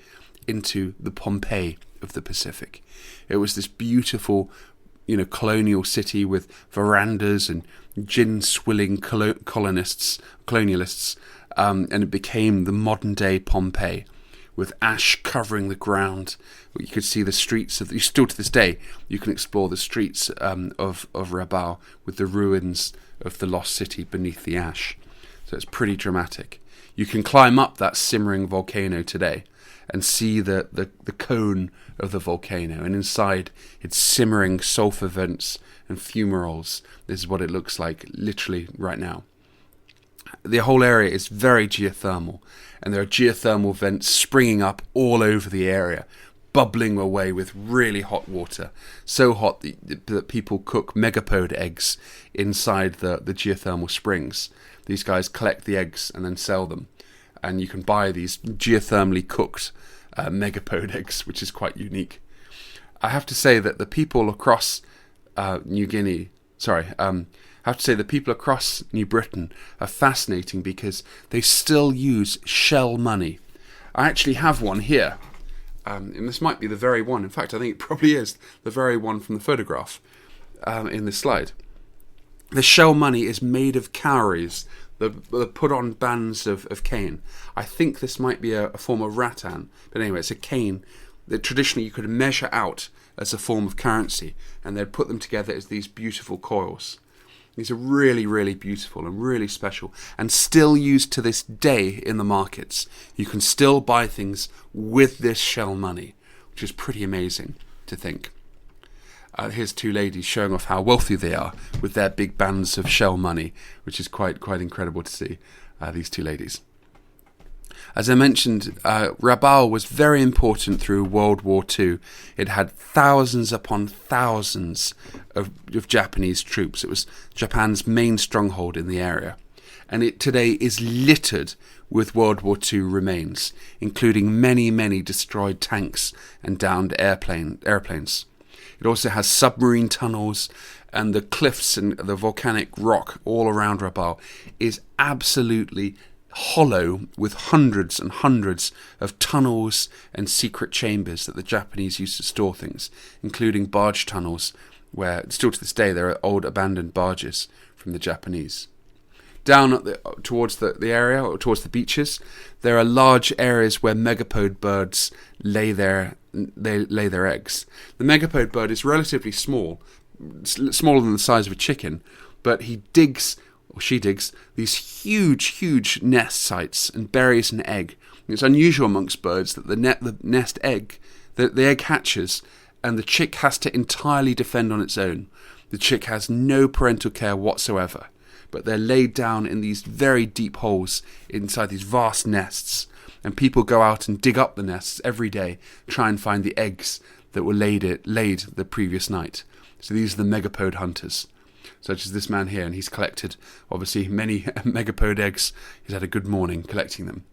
into the Pompeii of the Pacific. It was this beautiful, colonial city with verandas and gin-swilling colonialists, and it became the modern-day Pompeii, with ash covering the ground. You could see the streets of... Still to this day, you can explore the streets of Rabaul with the ruins of the lost city beneath the ash. So it's pretty dramatic. You can climb up that simmering volcano today and see the cone of the volcano, and inside it's simmering sulfur vents and fumaroles. This is what it looks like literally right now. The whole area is very geothermal, and there are geothermal vents springing up all over the area, bubbling away with really hot water, so hot that people cook megapode eggs inside the geothermal springs. These guys collect the eggs and then sell them, and you can buy these geothermally cooked megapode eggs, which is quite unique. I have to say that the people across New Britain are fascinating because they still use shell money. I actually have one here, and this might be the very one. In fact, I think it probably is the very one from the photograph in this slide. The shell money is made of cowries that put on bands of cane. I think this might be a form of rattan, but anyway, it's a cane that traditionally you could measure out as a form of currency, and they'd put them together as these beautiful coils. These are really, really beautiful and really special, and still used to this day in the markets. You can still buy things with this shell money, which is pretty amazing to think. Here's two ladies showing off how wealthy they are with their big bands of shell money, which is quite incredible to see, these two ladies. As I mentioned, Rabaul was very important through World War II. It had thousands upon thousands of Japanese troops. It was Japan's main stronghold in the area. And it today is littered with World War II remains, including many, many destroyed tanks and downed airplanes. It also has submarine tunnels, and the cliffs and the volcanic rock all around Rabaul is absolutely hollow, with hundreds and hundreds of tunnels and secret chambers that the Japanese used to store things, including barge tunnels, where still to this day there are old abandoned barges from the Japanese. Down towards the area, or towards the beaches, there are large areas where megapode birds lay their eggs. The megapode bird is relatively small, smaller than the size of a chicken, but she digs these huge nest sites and buries an egg. It's unusual amongst birds that the egg hatches, and the chick has to entirely defend on its own. The chick has no parental care whatsoever, but they're laid down in these very deep holes inside these vast nests, and people go out and dig up the nests every day, try and find the eggs that were laid the previous night. So these are the megapode hunters, such as this man here, and he's collected, obviously, many megapode eggs. He's had a good morning collecting them.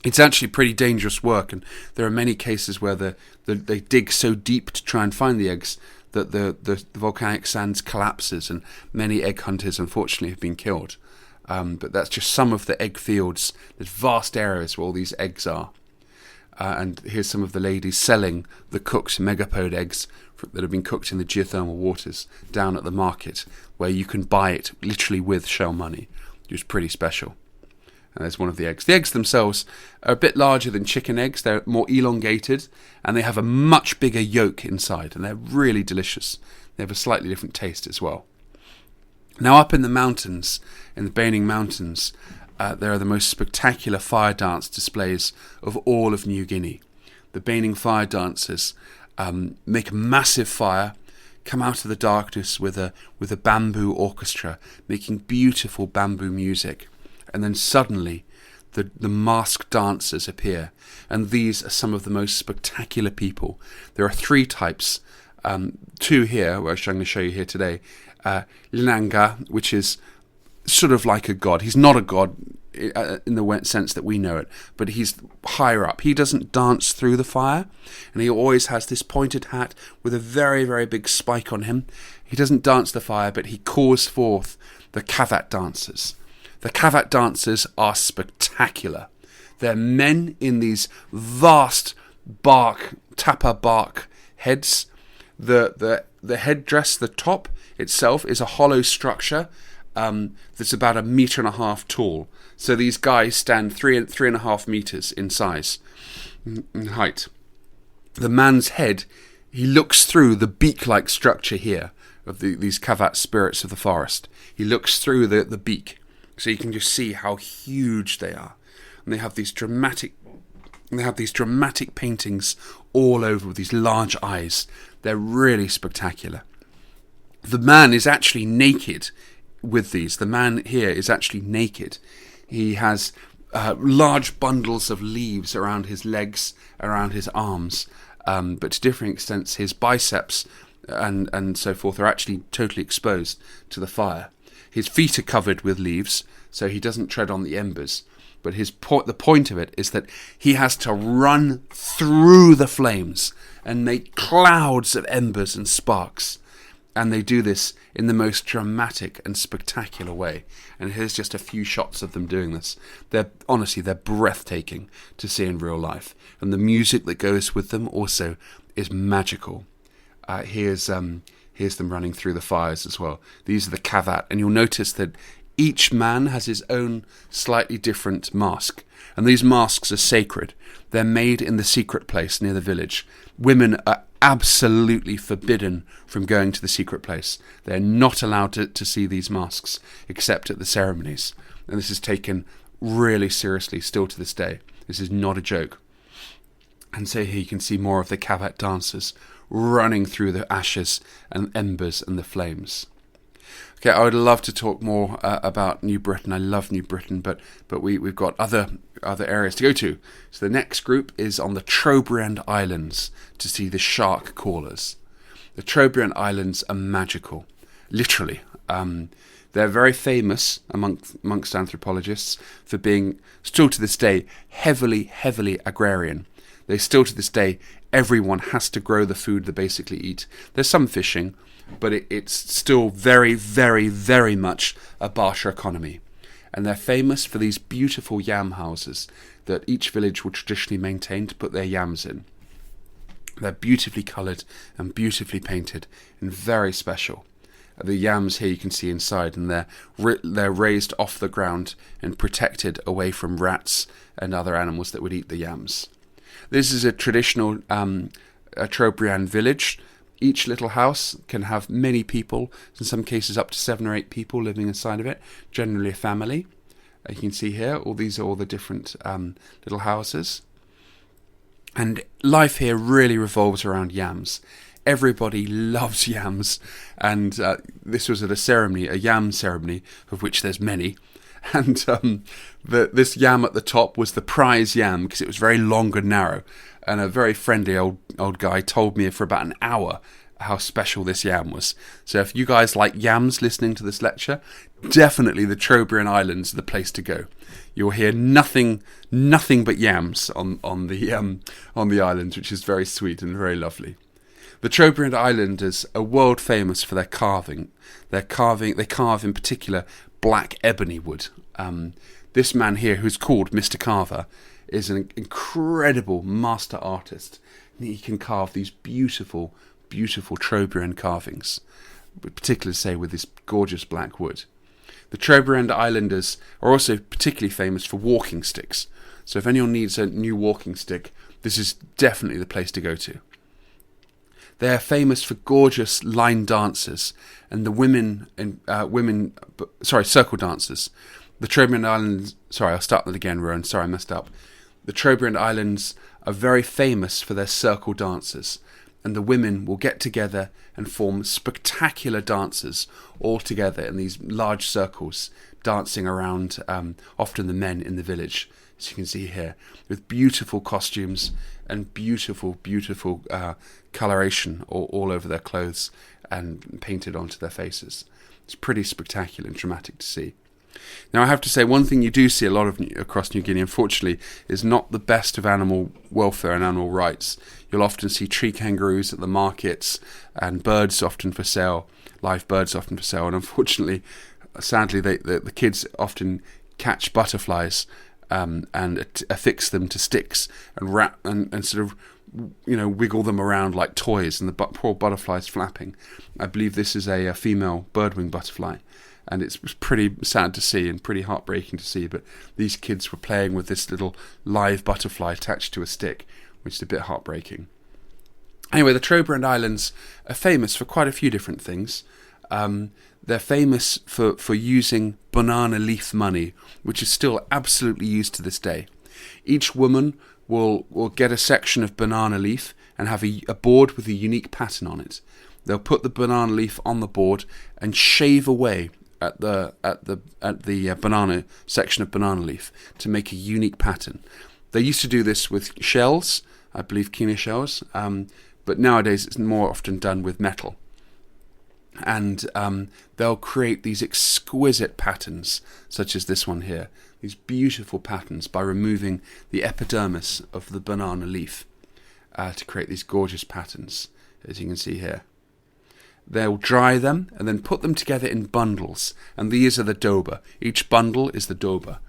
It's actually pretty dangerous work, and there are many cases where they dig so deep to try and find the eggs that the volcanic sands collapses, and many egg hunters, unfortunately, have been killed. But that's just some of the egg fields. There's vast areas where all these eggs are. And here's some of the ladies selling the cooked megapode eggs that have been cooked in the geothermal waters down at the market, where you can buy it literally with shell money, which is pretty special. And there's one of the eggs. The eggs themselves are a bit larger than chicken eggs. They're more elongated, and they have a much bigger yolk inside, and they're really delicious. They have a slightly different taste as well. Now, up in the mountains, in the Baining Mountains, there are the most spectacular fire dance displays of all of New Guinea. The Baining fire dancers make a massive fire, come out of the darkness with a bamboo orchestra, making beautiful bamboo music, and then suddenly the masked dancers appear, and these are some of the most spectacular people. There are three types, two here, which I'm going to show you here today. Linanga, which is sort of like a god. He's not a god in the sense that we know it, but he's higher up. He doesn't dance through the fire, and he always has this pointed hat with a very, very big spike on him. He doesn't dance the fire, but he calls forth the kavat dancers. The kavat dancers are spectacular. They're men in these vast tapa bark heads. The headdress, the top itself, is a hollow structure that's about 1.5 meters tall. So these guys stand 3.5 meters in size, in height. The man's head, he looks through the beak-like structure here of these kavat spirits of the forest. He looks through the beak, so you can just see how huge they are. And they have these dramatic paintings all over with these large eyes. They're really spectacular. The man is actually naked with these. The man here is actually naked. He has large bundles of leaves around his legs, around his arms, but to different extents his biceps and so forth are actually totally exposed to the fire. His feet are covered with leaves, so he doesn't tread on the embers. But the point of it is that he has to run through the flames and make clouds of embers and sparks. And they do this in the most dramatic and spectacular way. And here's just a few shots of them doing this. They're breathtaking to see in real life. And the music that goes with them also is magical. Here's them running through the fires as well. These are the kavat. And you'll notice that each man has his own slightly different mask. And these masks are sacred. They're made in the secret place near the village. Women are absolutely forbidden from going to the secret place. They're not allowed to see these masks except at the ceremonies. And this is taken really seriously still to this day. This is not a joke. And so here you can see more of the kavat dancers running through the ashes and embers and the flames. Okay, I would love to talk more about New Britain. I love New Britain, but we've got other areas to go to. So the next group is on the Trobriand Islands to see the shark callers. The Trobriand Islands are magical, literally. They're very famous amongst anthropologists for being, still to this day, heavily agrarian. They still to this day, everyone has to grow the food they basically eat. There's some fishing, but it's still very much a Barsha economy. And they're famous for these beautiful yam houses that each village will traditionally maintain to put their yams in. They're beautifully coloured and beautifully painted and very special. The yams here you can see inside, and they're raised off the ground and protected away from rats and other animals that would eat the yams. This is a traditional Trobriand village. Each little house can have many people, in some cases up to 7 or 8 people living inside of it, generally a family. You can see here, these are all the different little houses. And life here really revolves around yams. Everybody loves yams, and this was at a yam ceremony, of which there's many. And this yam at the top was the prize yam because it was very long and narrow. And a very friendly old guy told me for about an hour how special this yam was. So if you guys like yams listening to this lecture, definitely the Trobriand Islands are the place to go. You'll hear nothing but yams on the islands, which is very sweet and very lovely. The Trobriand Islanders are world famous for their carving. They carve in particular black ebony wood. This man here, who's called Mr. Carver, is an incredible master artist. He can carve these beautiful Trobriand carvings, particularly say with this gorgeous black wood. The Trobriand Islanders are also particularly famous for walking sticks. So if anyone needs a new walking stick, this is definitely the place to go to. They are famous for gorgeous line dancers and circle dancers. The Trobriand Islands, I'll start that again, Rowan, I messed up. The Trobriand Islands are very famous for their circle dancers, and the women will get together and form spectacular dances all together in these large circles, dancing around often the men in the village, as you can see here, with beautiful costumes and beautiful coloration all over their clothes and painted onto their faces. It's pretty spectacular and dramatic to see. Now, I have to say, one thing you do see a lot of across New Guinea, unfortunately, is not the best of animal welfare and animal rights. You'll often see tree kangaroos at the markets and birds often for sale, live birds often for sale. And unfortunately, sadly, the kids often catch butterflies and affix them to sticks and wrap and sort of wiggle them around like toys, and the poor butterflies flapping. I believe this is a female birdwing butterfly. and it's pretty sad to see and pretty heartbreaking to see. But these kids were playing with this little live butterfly attached to a stick, which is a bit heartbreaking. Anyway, the Trobriand Islands are famous for quite a few different things. They're famous for using banana leaf money, which is still absolutely used to this day. Each woman will get a section of banana leaf and have a board with a unique pattern on it. They'll put the banana leaf on the board and shave away at the banana section of banana leaf to make a unique pattern. They used to do this with shells, I believe quinoa shells, but nowadays it's more often done with metal. And they'll create these exquisite patterns, such as this one here. These beautiful patterns by removing the epidermis of the banana leaf to create these gorgeous patterns, as you can see here. They'll dry them and then put them together in bundles, and these are the doba. Each bundle is the doba.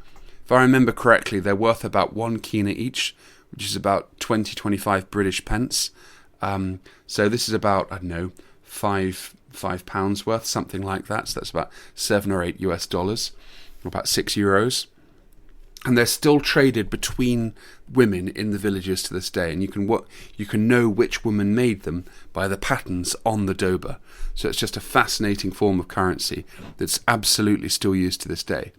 If I remember correctly, they're worth about 1 kina each, which is about 20-25 British pence. So this is about, I don't know, £5 worth, something like that. So that's about $7 or $8, or about €6. And they're still traded between women in the villages to this day. And you can know which woman made them by the patterns on the doba. So it's just a fascinating form of currency that's absolutely still used to this day.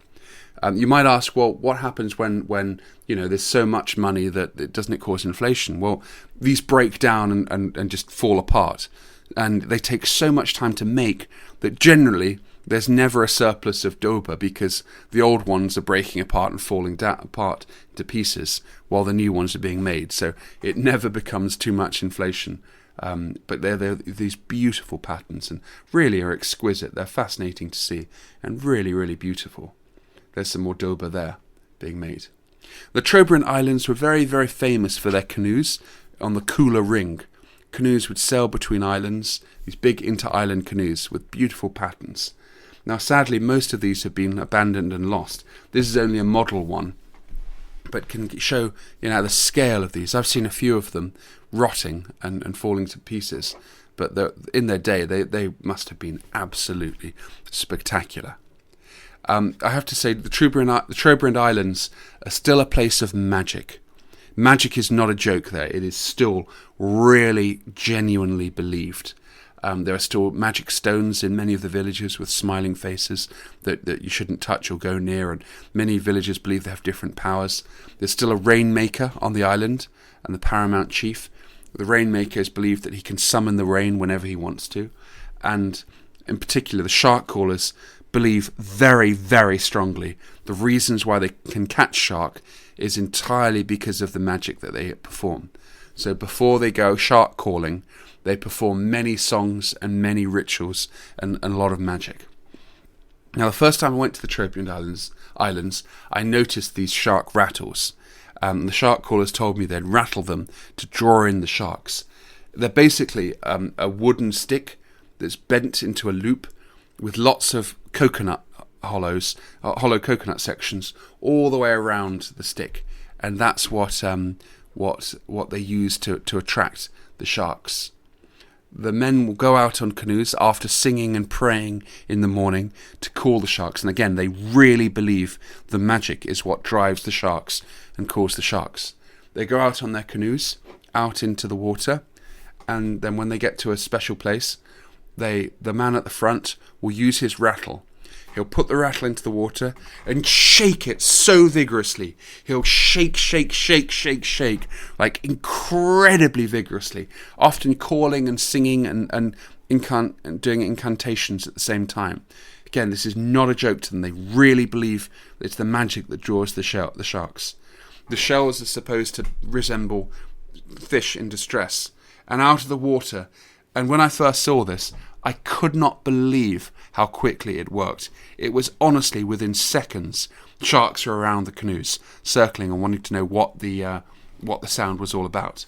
You might ask, well, what happens when there's so much money that doesn't it cause inflation? Well, these break down and just fall apart. And they take so much time to make that generally there's never a surplus of doba, because the old ones are breaking apart and falling apart to pieces while the new ones are being made. So it never becomes too much inflation. But they're these beautiful patterns and really are exquisite. They're fascinating to see and really, really beautiful. There's some more doba there being made. The Trobriand Islands were very, very famous for their canoes on the Kula Ring. Canoes would sail between islands, these big inter-island canoes with beautiful patterns. Now, sadly, most of these have been abandoned and lost. This is only a model one, but can show the scale of these. I've seen a few of them rotting and falling to pieces, but in their day, they must have been absolutely spectacular. I have to say, the Trobriand Islands are still a place of magic. Magic is not a joke there. It is still really genuinely believed. There are still magic stones in many of the villages with smiling faces that you shouldn't touch or go near, and many villagers believe they have different powers. There's still a rainmaker on the island, and the paramount chief. The rainmaker is believed that he can summon the rain whenever he wants to, and in particular the shark callers believe very, very strongly the reasons why they can catch shark is entirely because of the magic that they perform. So before they go shark calling, they perform many songs and many rituals and a lot of magic. Now, the first time I went to the Trobriand Islands, I noticed these shark rattles. The shark callers told me they'd rattle them to draw in the sharks. They're basically a wooden stick that's bent into a loop with lots of coconut hollow coconut sections all the way around the stick, and that's what they use to attract the sharks. The men will go out on canoes after singing and praying in the morning to call the sharks, and again they really believe the magic is what drives the sharks and calls the sharks. They go out on their canoes out into the water, and then when they get to a special place, the man at the front will use his rattle. He'll put the rattle into the water and shake it so vigorously. He'll shake, like incredibly vigorously, often calling and singing and doing incantations at the same time. Again, this is not a joke to them. They really believe that it's the magic that draws the sharks. The shells are supposed to resemble fish in distress. And out of the water, and when I first saw this, I could not believe how quickly it worked. It was honestly within seconds. Sharks were around the canoes, circling and wanting to know what the sound was all about.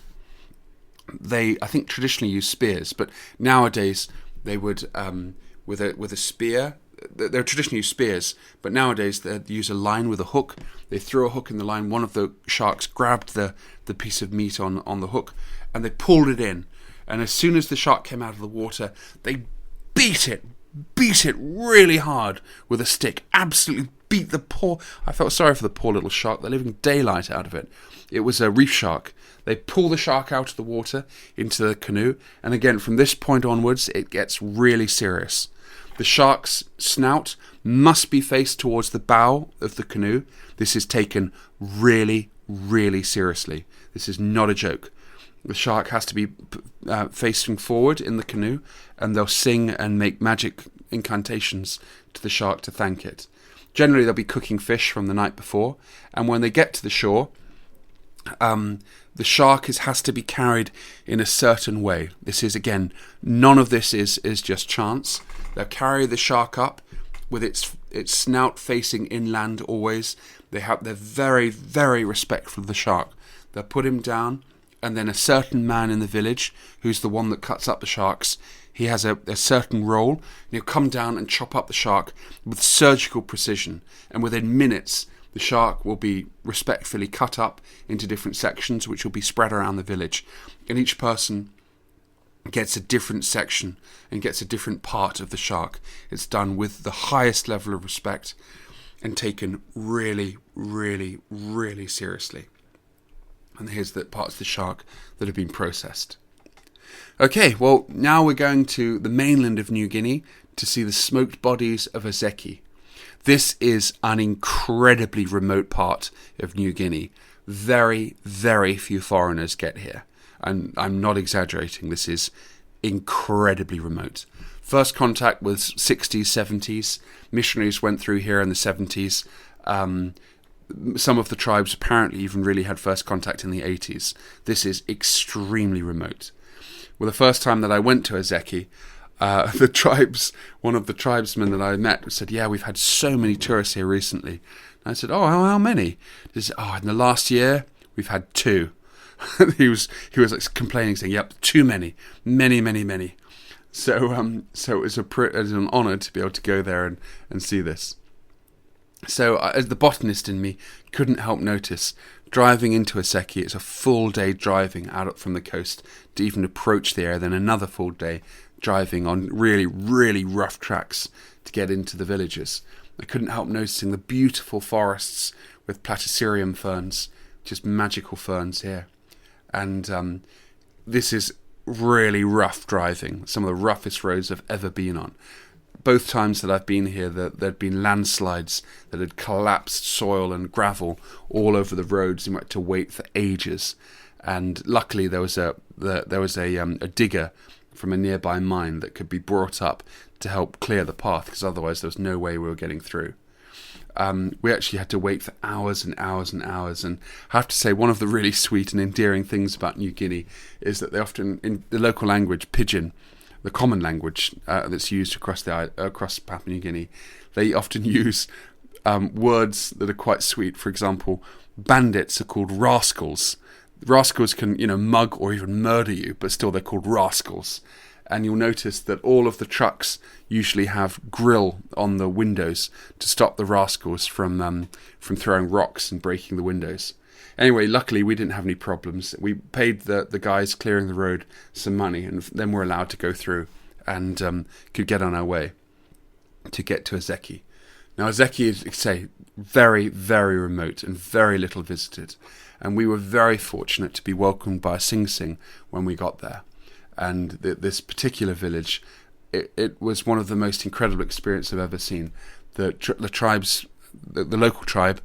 They, I think, traditionally used spears, but nowadays they would with a spear. They traditionally use spears, but nowadays they use a line with a hook. They threw a hook in the line. One of the sharks grabbed the piece of meat on the hook, and they pulled it in. And as soon as the shark came out of the water, they beat it beat it really hard with a stick. Absolutely beat the poor... I felt sorry for the poor little shark. They're living daylight out of it. It was a reef shark. They pull the shark out of the water into the canoe. And again, from this point onwards, it gets really serious. The shark's snout must be faced towards the bow of the canoe. This is taken really, really seriously. This is not a joke. The shark has to be facing forward in the canoe, and they'll sing and make magic incantations to the shark to thank it. Generally, they'll be cooking fish from the night before, and when they get to the shore, the shark has to be carried in a certain way. This is, again, none of this is just chance. They'll carry the shark up with its snout facing inland always. They're very, very respectful of the shark. They'll put him down, and then a certain man in the village, who's the one that cuts up the sharks, he has a certain role, and he'll come down and chop up the shark with surgical precision, and within minutes the shark will be respectfully cut up into different sections, which will be spread around the village, and each person gets a different section and gets a different part of the shark. It's done with the highest level of respect and taken really, really, really seriously. And here's the parts of the shark that have been processed. Okay, well, now we're going to the mainland of New Guinea to see the smoked bodies of Aseki. This is an incredibly remote part of New Guinea. Very, very few foreigners get here. And I'm not exaggerating, this is incredibly remote. First contact was 60s, 70s. Missionaries went through here in the 70s. Some of the tribes apparently even really had first contact in the 80s. This is extremely remote. Well, the first time that I went to Aseki, one of the tribesmen that I met said, "Yeah, we've had so many tourists here recently." And I said, "Oh, how many?" He said, "Oh, in the last year, we've had 2." he was like complaining, saying, "Yep, too many, many." So it was an honour to be able to go there and see this. So as the botanist in me couldn't help notice, driving into Aseki, it's a full day driving out from the coast to even approach the area, then another full day driving on really, really rough tracks to get into the villages. I couldn't help noticing the beautiful forests with platycerium ferns, just magical ferns here. And this is really rough driving, some of the roughest roads I've ever been on. Both times that I've been here, there'd been landslides that had collapsed soil and gravel all over the roads. You had to wait for ages, and luckily there was a digger from a nearby mine that could be brought up to help clear the path, because otherwise there was no way we were getting through. We actually had to wait for hours and hours and hours, and I have to say one of the really sweet and endearing things about New Guinea is that they often, in the local language, Pidgin, the common language that's used across Papua New Guinea, they often use words that are quite sweet. For example, bandits are called rascals. Rascals can, mug or even murder you, but still they're called rascals. And you'll notice that all of the trucks usually have grill on the windows to stop the rascals from throwing rocks and breaking the windows. Anyway, luckily we didn't have any problems. We paid the guys clearing the road some money, and then we're allowed to go through and could get on our way to get to Aseki. Now Aseki is, say, very, very remote and very little visited, and we were very fortunate to be welcomed by a Sing Sing when we got there. And this particular village, it was one of the most incredible experiences I've ever seen. The local tribe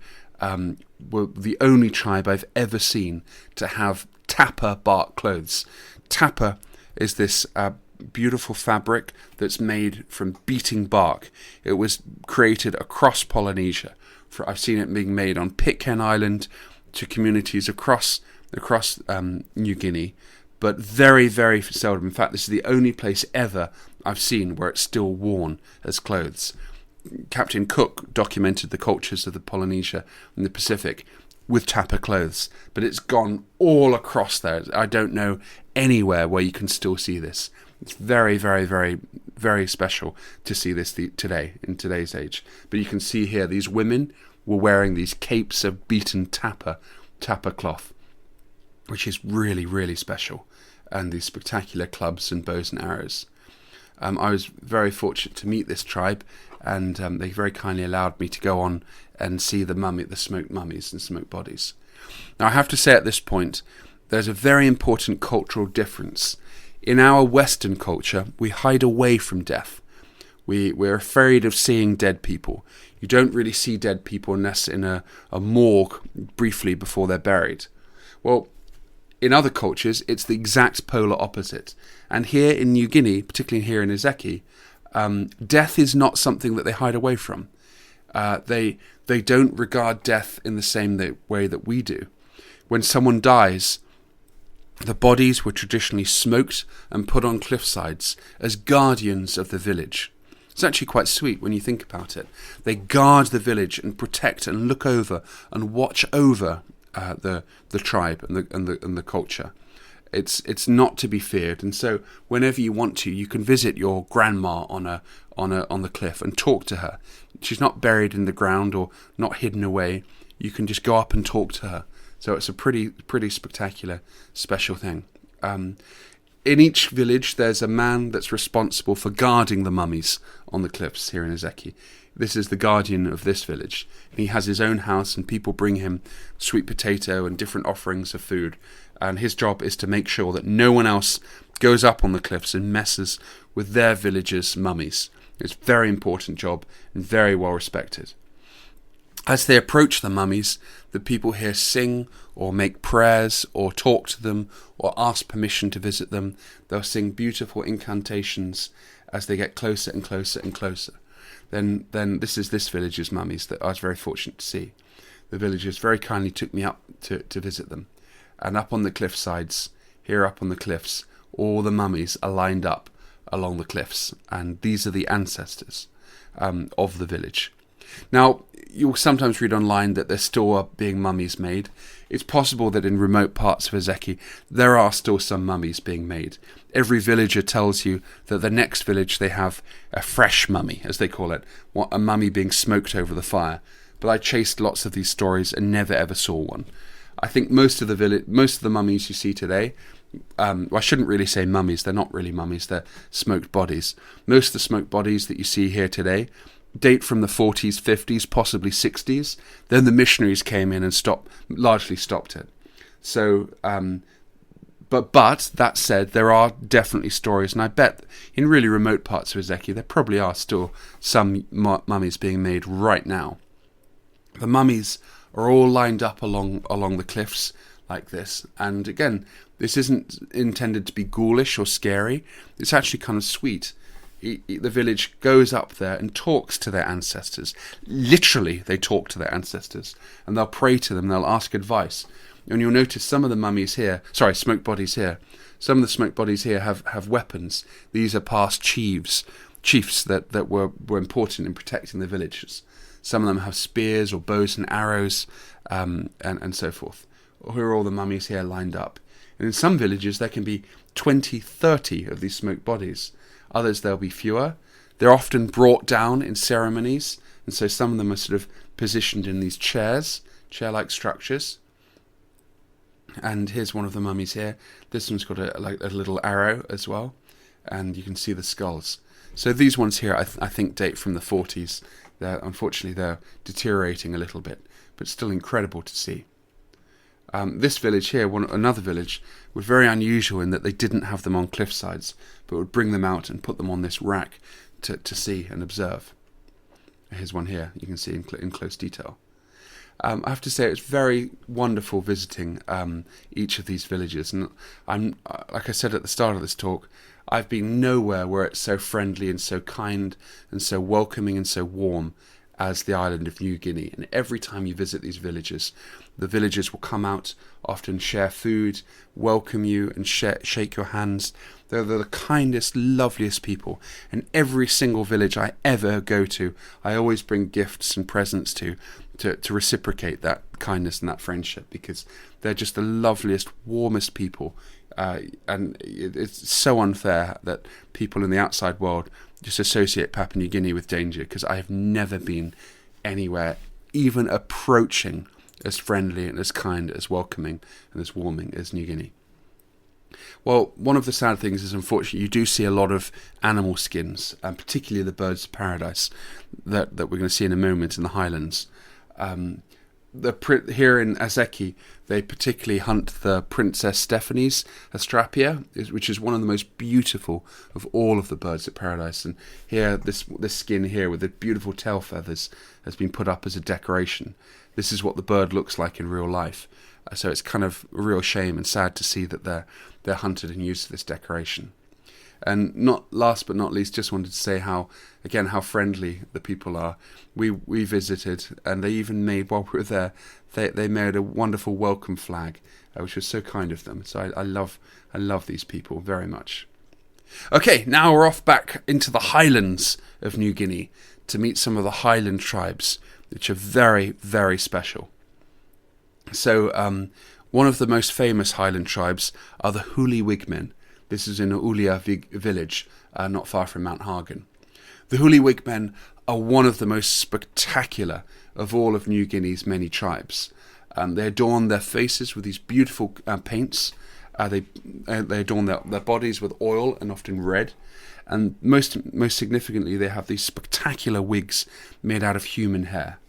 were the only tribe I've ever seen to have tapa bark clothes. Tapa is this beautiful fabric that's made from beating bark. It was created across Polynesia. I've seen it being made on Pitcairn Island to communities across New Guinea, but very, very seldom. In fact, this is the only place ever I've seen where it's still worn as clothes. Captain Cook documented the cultures of the Polynesia and the Pacific with tapa clothes, but it's gone all across there. I don't know anywhere where you can still see this. It's very, very, very, very special to see this today, in today's age. But you can see here, these women were wearing these capes of beaten tapa cloth, which is really, really special, and these spectacular clubs and bows and arrows. I was very fortunate to meet this tribe, and they very kindly allowed me to go on and see the smoked mummies and smoked bodies. Now, I have to say at this point, there's a very important cultural difference. In our Western culture, we hide away from death. We're afraid of seeing dead people. You don't really see dead people unless in a morgue briefly before they're buried. Well, in other cultures, it's the exact polar opposite. And here in New Guinea, particularly here in Aseki, death is not something that they hide away from. They don't regard death in the same way that we do. When someone dies, the bodies were traditionally smoked and put on cliff sides as guardians of the village. It's actually quite sweet when you think about it. They guard the village and protect and look over and watch over the tribe and the culture. It's not to be feared, and so whenever you want to, you can visit your grandma on the cliff and talk to her. She's not buried in the ground or not hidden away. You can just go up and talk to her. So it's a pretty spectacular, special thing. In each village, there's a man that's responsible for guarding the mummies on the cliffs here in Aseki. This is the guardian of this village. He has his own house, and people bring him sweet potato and different offerings of food. And his job is to make sure that no one else goes up on the cliffs and messes with their village's mummies. It's a very important job and very well respected. As they approach the mummies, the people here sing or make prayers or talk to them or ask permission to visit them. They'll sing beautiful incantations as they get closer and closer and closer. Then this is this village's mummies that I was very fortunate to see. The villagers very kindly took me up to visit them. And up on the cliff sides, here up on the cliffs, all the mummies are lined up along the cliffs. And these are the ancestors of the village. Now, you'll sometimes read online that there still are being mummies made. It's possible that in remote parts of Aseki, there are still some mummies being made. Every villager tells you that the next village they have a fresh mummy, as they call it, a mummy being smoked over the fire. But I chased lots of these stories and never ever saw one. I think most of the mummies you see today, well, I shouldn't really say mummies, they're not really mummies, they're smoked bodies. Most of the smoked bodies that you see here today date from the 40s, 50s, possibly 60s. Then the missionaries came in and largely stopped it. So, but that said, there are definitely stories, and I bet in really remote parts of Aseki, there probably are still some mummies being made right now. The mummies are all lined up along the cliffs like this, and again, this isn't intended to be ghoulish or scary. It's actually kind of sweet. The village goes up there and talks to their ancestors. Literally, they talk to their ancestors, and they'll pray to them, they'll ask advice. And you'll notice some of the mummies here, smoked bodies here, some of the smoked bodies here have weapons. These are past chiefs that were important in protecting the villages. Some of them have spears or bows and arrows, and so forth. Here are all the mummies here lined up. And in some villages, there can be 20, 30 of these smoked bodies. Others, there'll be fewer. They're often brought down in ceremonies, and so some of them are sort of positioned in these chair-like structures. And here's one of the mummies here. This one's got a little arrow as well, and you can see the skulls. So these ones here, I think, date from the 40s. Unfortunately, they're deteriorating a little bit, but still incredible to see. This village here, another village, was very unusual in that they didn't have them on cliff sides, but would bring them out and put them on this rack to see and observe. Here's one here, you can see in close detail. I have to say it's very wonderful visiting each of these villages, and I'm like I said at the start of this talk, I've been nowhere where it's so friendly and so kind and so welcoming and so warm as the island of New Guinea. And every time you visit these villages, the villagers will come out, often share food, welcome you and shake your hands. They're the kindest, loveliest people. And every single village I ever go to, I always bring gifts and presents to reciprocate that kindness and that friendship, because they're just the loveliest, warmest people. And it's so unfair that people in the outside world just associate Papua New Guinea with danger, because I have never been anywhere even approaching as friendly and as kind, as welcoming and as warming as New Guinea. Well, one of the sad things is, unfortunately, you do see a lot of animal skins, and particularly the birds of paradise that we're going to see in a moment in the highlands. Here in Aseki, they particularly hunt the Princess Stephanie's astrapia, which is one of the most beautiful of all of the birds of paradise. And here, this skin here with the beautiful tail feathers has been put up as a decoration. This is what the bird looks like in real life. So it's kind of a real shame and sad to see that they're hunted and used for this decoration. And not last but not least, just wanted to say how friendly the people are. We visited, and they even made, while we were there, they made a wonderful welcome flag, which was so kind of them. So I love these people very much. Okay, now we're off back into the highlands of New Guinea to meet some of the highland tribes, which are very, very special. So one of the most famous highland tribes are the Huli wigmen. This is in Ulia village, not far from Mount Hagen. The Huli wigmen are one of the most spectacular of all of New Guinea's many tribes. They adorn their faces with these beautiful paints. They adorn their bodies with oil and often red. And most significantly, they have these spectacular wigs made out of human hair,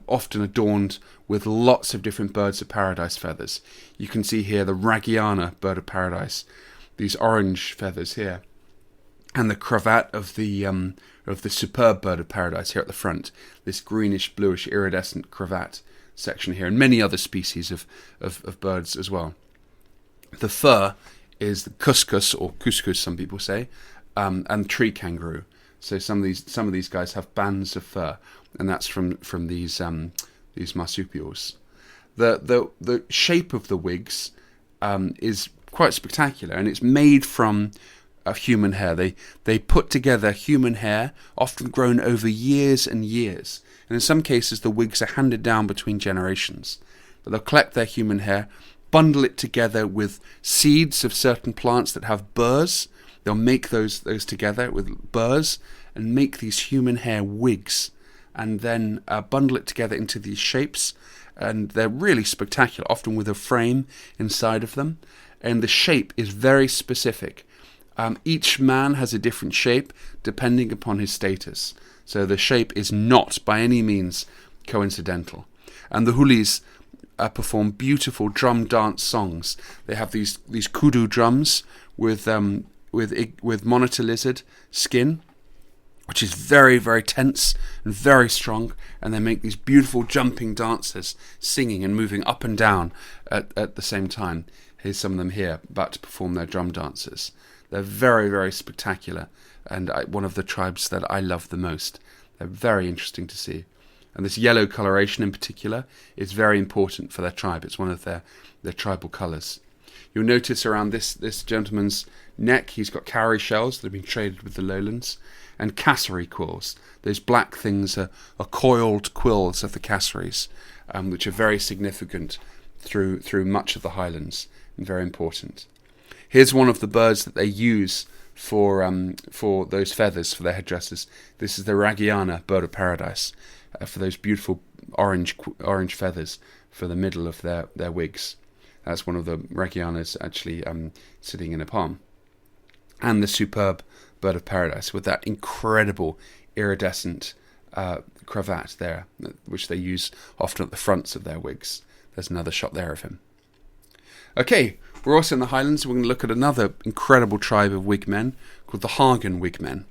often adorned with lots of different birds of paradise feathers. You can see here the Ragiana bird of paradise, these orange feathers here, and the cravat of the superb bird of paradise here at the front, this greenish bluish iridescent cravat section here, and many other species of birds as well. The fur is the couscous, or couscous some people say, and tree kangaroo. So some of these guys have bands of fur, and that's from these marsupials. The shape of the wigs is quite spectacular, and it's made from human hair. They put together human hair, often grown over years and years, and in some cases the wigs are handed down between generations. But they'll collect their human hair, bundle it together with seeds of certain plants that have burrs. They'll make those together with burrs and make these human hair wigs, and then bundle it together into these shapes, and they're really spectacular, often with a frame inside of them. And the shape is very specific. Each man has a different shape depending upon his status. So the shape is not by any means coincidental. And the Hulis perform beautiful drum dance songs. They have these kudu drums with monitor lizard skin, which is very, very tense and very strong, and they make these beautiful jumping dances, singing and moving up and down at the same time. Here's some of them here about to perform their drum dances. They're very, very spectacular, and one of the tribes that I love the most. They're very interesting to see. And this yellow coloration in particular is very important for their tribe. It's one of their tribal colours. You'll notice around this gentleman's neck, he's got cowrie shells that have been traded with the lowlands, and cassory quills. Those black things are coiled quills of the cassories, which are very significant through much of the highlands, and very important. Here's one of the birds that they use for those feathers for their headdresses. This is the Ragiana bird of paradise, for those beautiful orange feathers for the middle of their wigs. That's one of the Ragianas actually sitting in a palm. And the superb bird of paradise with that incredible iridescent cravat there, which they use often at the fronts of their wigs. There's another shot there of him. Okay, we're also in the highlands. We're going to look at another incredible tribe of wigmen called the Hagen wigmen.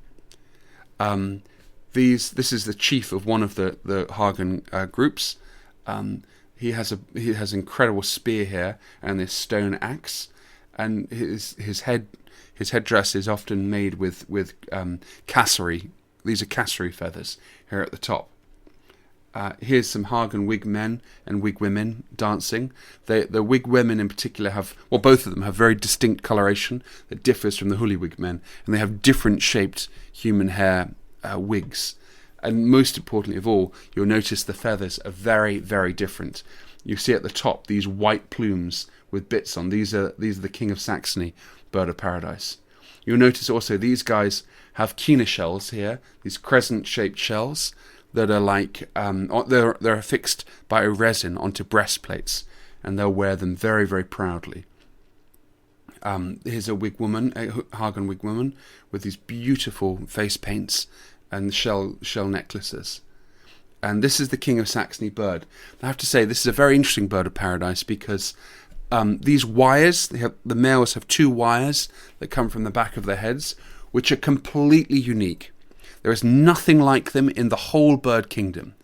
This is the chief of one of the Hagen groups. He has incredible spear here and this stone axe, and his headdress is often made with cassory. These are cassory feathers here at the top. Here's some Hagen wig men and wig women dancing. The wig women in particular both of them have very distinct coloration that differs from the Huli wig men, and they have different shaped human hair wigs. And most importantly of all, you'll notice the feathers are very, very different. You see at the top these white plumes with bits on. These are the King of Saxony bird of paradise. You'll notice also these guys have kina shells here, these crescent-shaped shells that are like they're affixed by a resin onto breastplates, and they'll wear them very, very proudly. Here's a wigwoman, a Hagen wigwoman, with these beautiful face paints and shell necklaces. And this is the King of Saxony bird. I have to say, this is a very interesting bird of paradise because these wires, the males have 2 wires that come from the back of their heads, which are completely unique. There is nothing like them in the whole bird kingdom.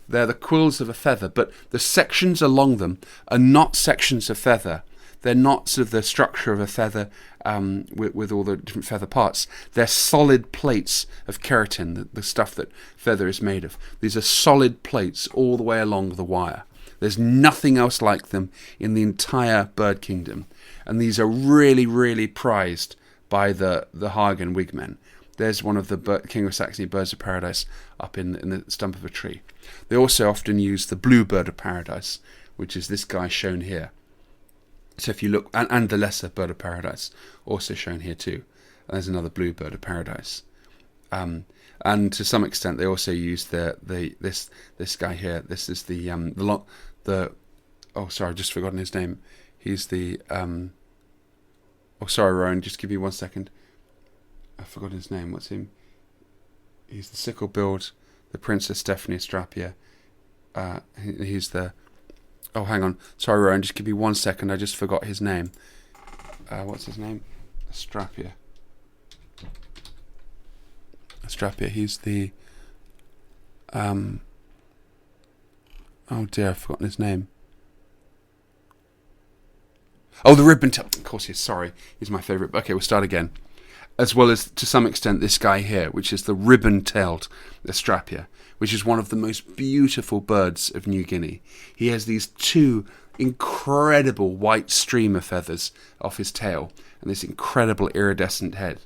They're the quills of a feather, but the sections along them are not sections of feather. They're not sort of the structure of a feather with all the different feather parts. They're solid plates of keratin, the stuff that feather is made of. These are solid plates all the way along the wire. There's nothing else like them in the entire bird kingdom. And these are really, really prized by the Hagen wigmen. There's one of the King of Saxony birds of paradise up in the stump of a tree. They also often use the blue bird of paradise, which is this guy shown here. So if you look, and the lesser bird of paradise, also shown here too. And there's another blue bird of paradise. And to some extent, they also use this guy here. This is oh, sorry, I've just forgotten his name. He's the oh, sorry, Rowan, just give me 1 second. I've forgotten his name. What's him? He's the sickle-billed, the Princess Stephanie Astrapia. He's the... Oh, hang on. Sorry, Rowan, just give me 1 second. I just forgot his name. What's his name? Astrapia. He's the... oh dear, I've forgotten his name. Oh, the ribbon-tail. Of course he is. Sorry. He's my favourite. Okay, we'll start again. As well as, to some extent, this guy here, which is the ribbon-tailed Astrapia, which is one of the most beautiful birds of New Guinea. He has these 2 incredible white streamer feathers off his tail and this incredible iridescent head.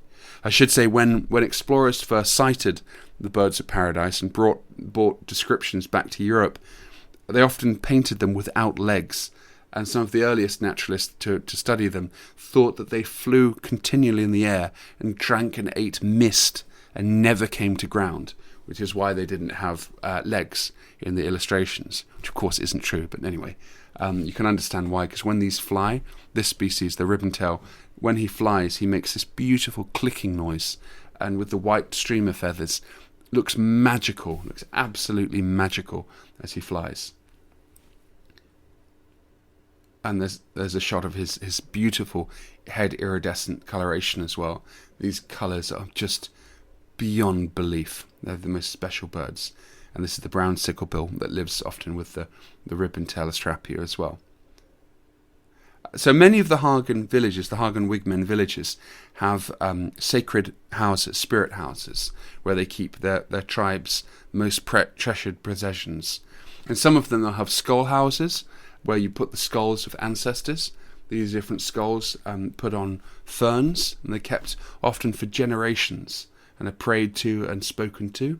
I should say, when explorers first sighted the birds of paradise and brought descriptions back to Europe, they often painted them without legs. And some of the earliest naturalists to study them thought that they flew continually in the air and drank and ate mist and never came to ground, which is why they didn't have legs in the illustrations, which of course isn't true, but anyway, you can understand why, because when these fly, this species, the ribbontail, when he flies, he makes this beautiful clicking noise, and with the white streamer feathers, looks magical, looks absolutely magical as he flies. And there's a shot of his beautiful head iridescent coloration as well. These colours are just beyond belief. They're the most special birds. And this is the brown sicklebill that lives often with the ribbon-tailed Astrapia as well. So many of the Hagen villages, the Hagen wigmen villages, have sacred houses, spirit houses, where they keep their tribe's most treasured possessions. And some of them will have skull houses, where you put the skulls of ancestors. These different skulls put on ferns, and they're kept often for generations and are prayed to and spoken to.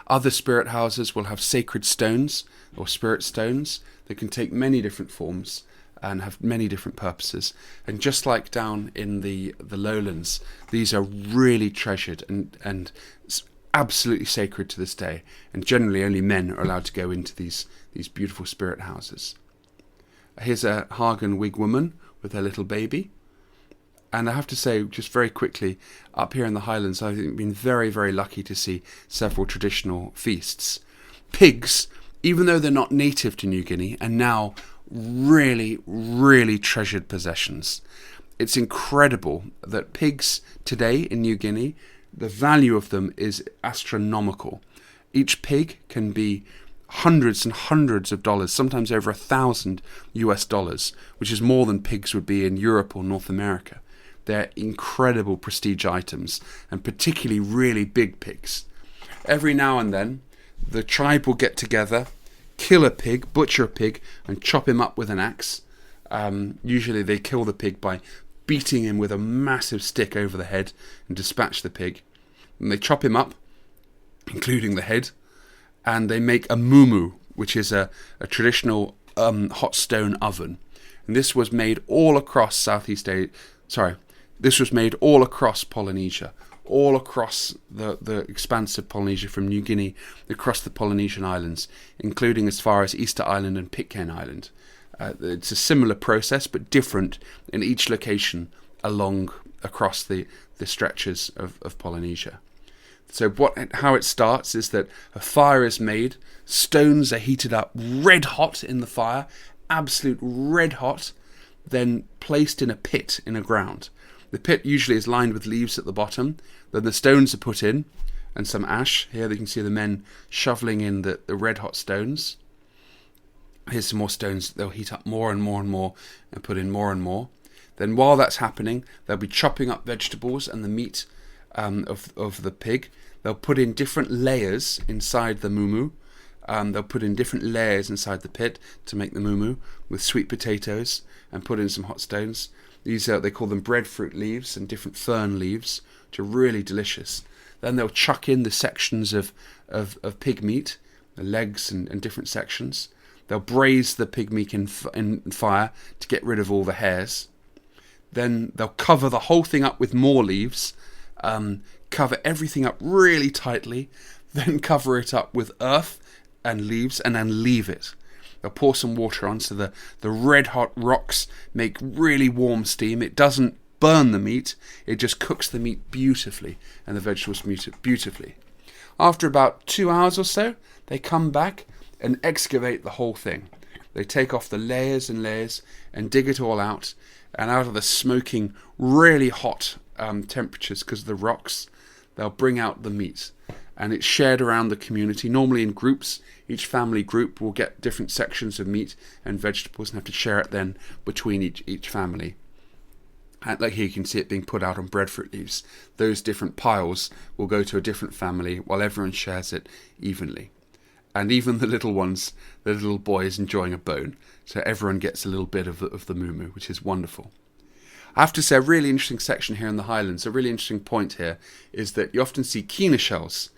Other spirit houses will have sacred stones or spirit stones that can take many different forms and have many different purposes. And just like down in the lowlands, these are really treasured and absolutely sacred to this day, and generally only men are allowed to go into these beautiful spirit houses. Here's a Hagen wigwoman with her little baby, and I have to say, just very quickly, up here in the Highlands, I've been very, very lucky to see several traditional feasts. Pigs, even though they're not native to New Guinea, are now really, really treasured possessions. It's incredible that pigs today in New Guinea, the value of them is astronomical. Each pig can be hundreds and hundreds of dollars, sometimes over $1,000, which is more than pigs would be in Europe or North America. They're incredible prestige items, and particularly really big pigs. Every now and then, the tribe will get together, kill a pig, butcher a pig, and chop him up with an axe. Usually they kill the pig by beating him with a massive stick over the head and dispatch the pig. And they chop him up, including the head, and they make a mumu, which is a traditional hot stone oven. And this was made all across Southeast Asia. This was made all across Polynesia, all across the expanse of Polynesia, from New Guinea across the Polynesian islands, including as far as Easter Island and Pitcairn Island. It's a similar process, but different in each location across the stretches of Polynesia. So how it starts is that a fire is made, stones are heated up red hot in the fire, absolute red hot, then placed in a pit in the ground. The pit usually is lined with leaves at the bottom, then the stones are put in, and some ash. Here you can see the men shoveling in the red hot stones. Here's some more stones. They'll heat up more and more and more and put in more and more. Then while that's happening, they'll be chopping up vegetables and the meat of the pig. They'll put in different layers inside the mumu. They'll put in different layers inside the pit to make the mumu with sweet potatoes and put in some hot stones. These they call them breadfruit leaves and different fern leaves, which are really delicious. Then they'll chuck in the sections of pig meat, the legs and different sections. They'll braise the pig meat in fire to get rid of all the hairs. Then they'll cover the whole thing up with more leaves, cover everything up really tightly, then cover it up with earth and leaves, and then leave it. They'll pour some water on so the red hot rocks make really warm steam. It doesn't burn the meat, it just cooks the meat beautifully and the vegetables beautifully. After about 2 hours or so, they come back and excavate the whole thing. They take off the layers and layers and dig it all out, and out of the smoking, really hot temperatures because of the rocks, they'll bring out the meat. And it's shared around the community, normally in groups. Each family group will get different sections of meat and vegetables and have to share it then between each family. And like here you can see it being put out on breadfruit leaves. Those different piles will go to a different family while everyone shares it evenly. And even the little ones, the little boy is enjoying a bone. So everyone gets a little bit of the mumu, which is wonderful. I have to say, a really interesting section here in the Highlands, a really interesting point here, is that you often see kina shells.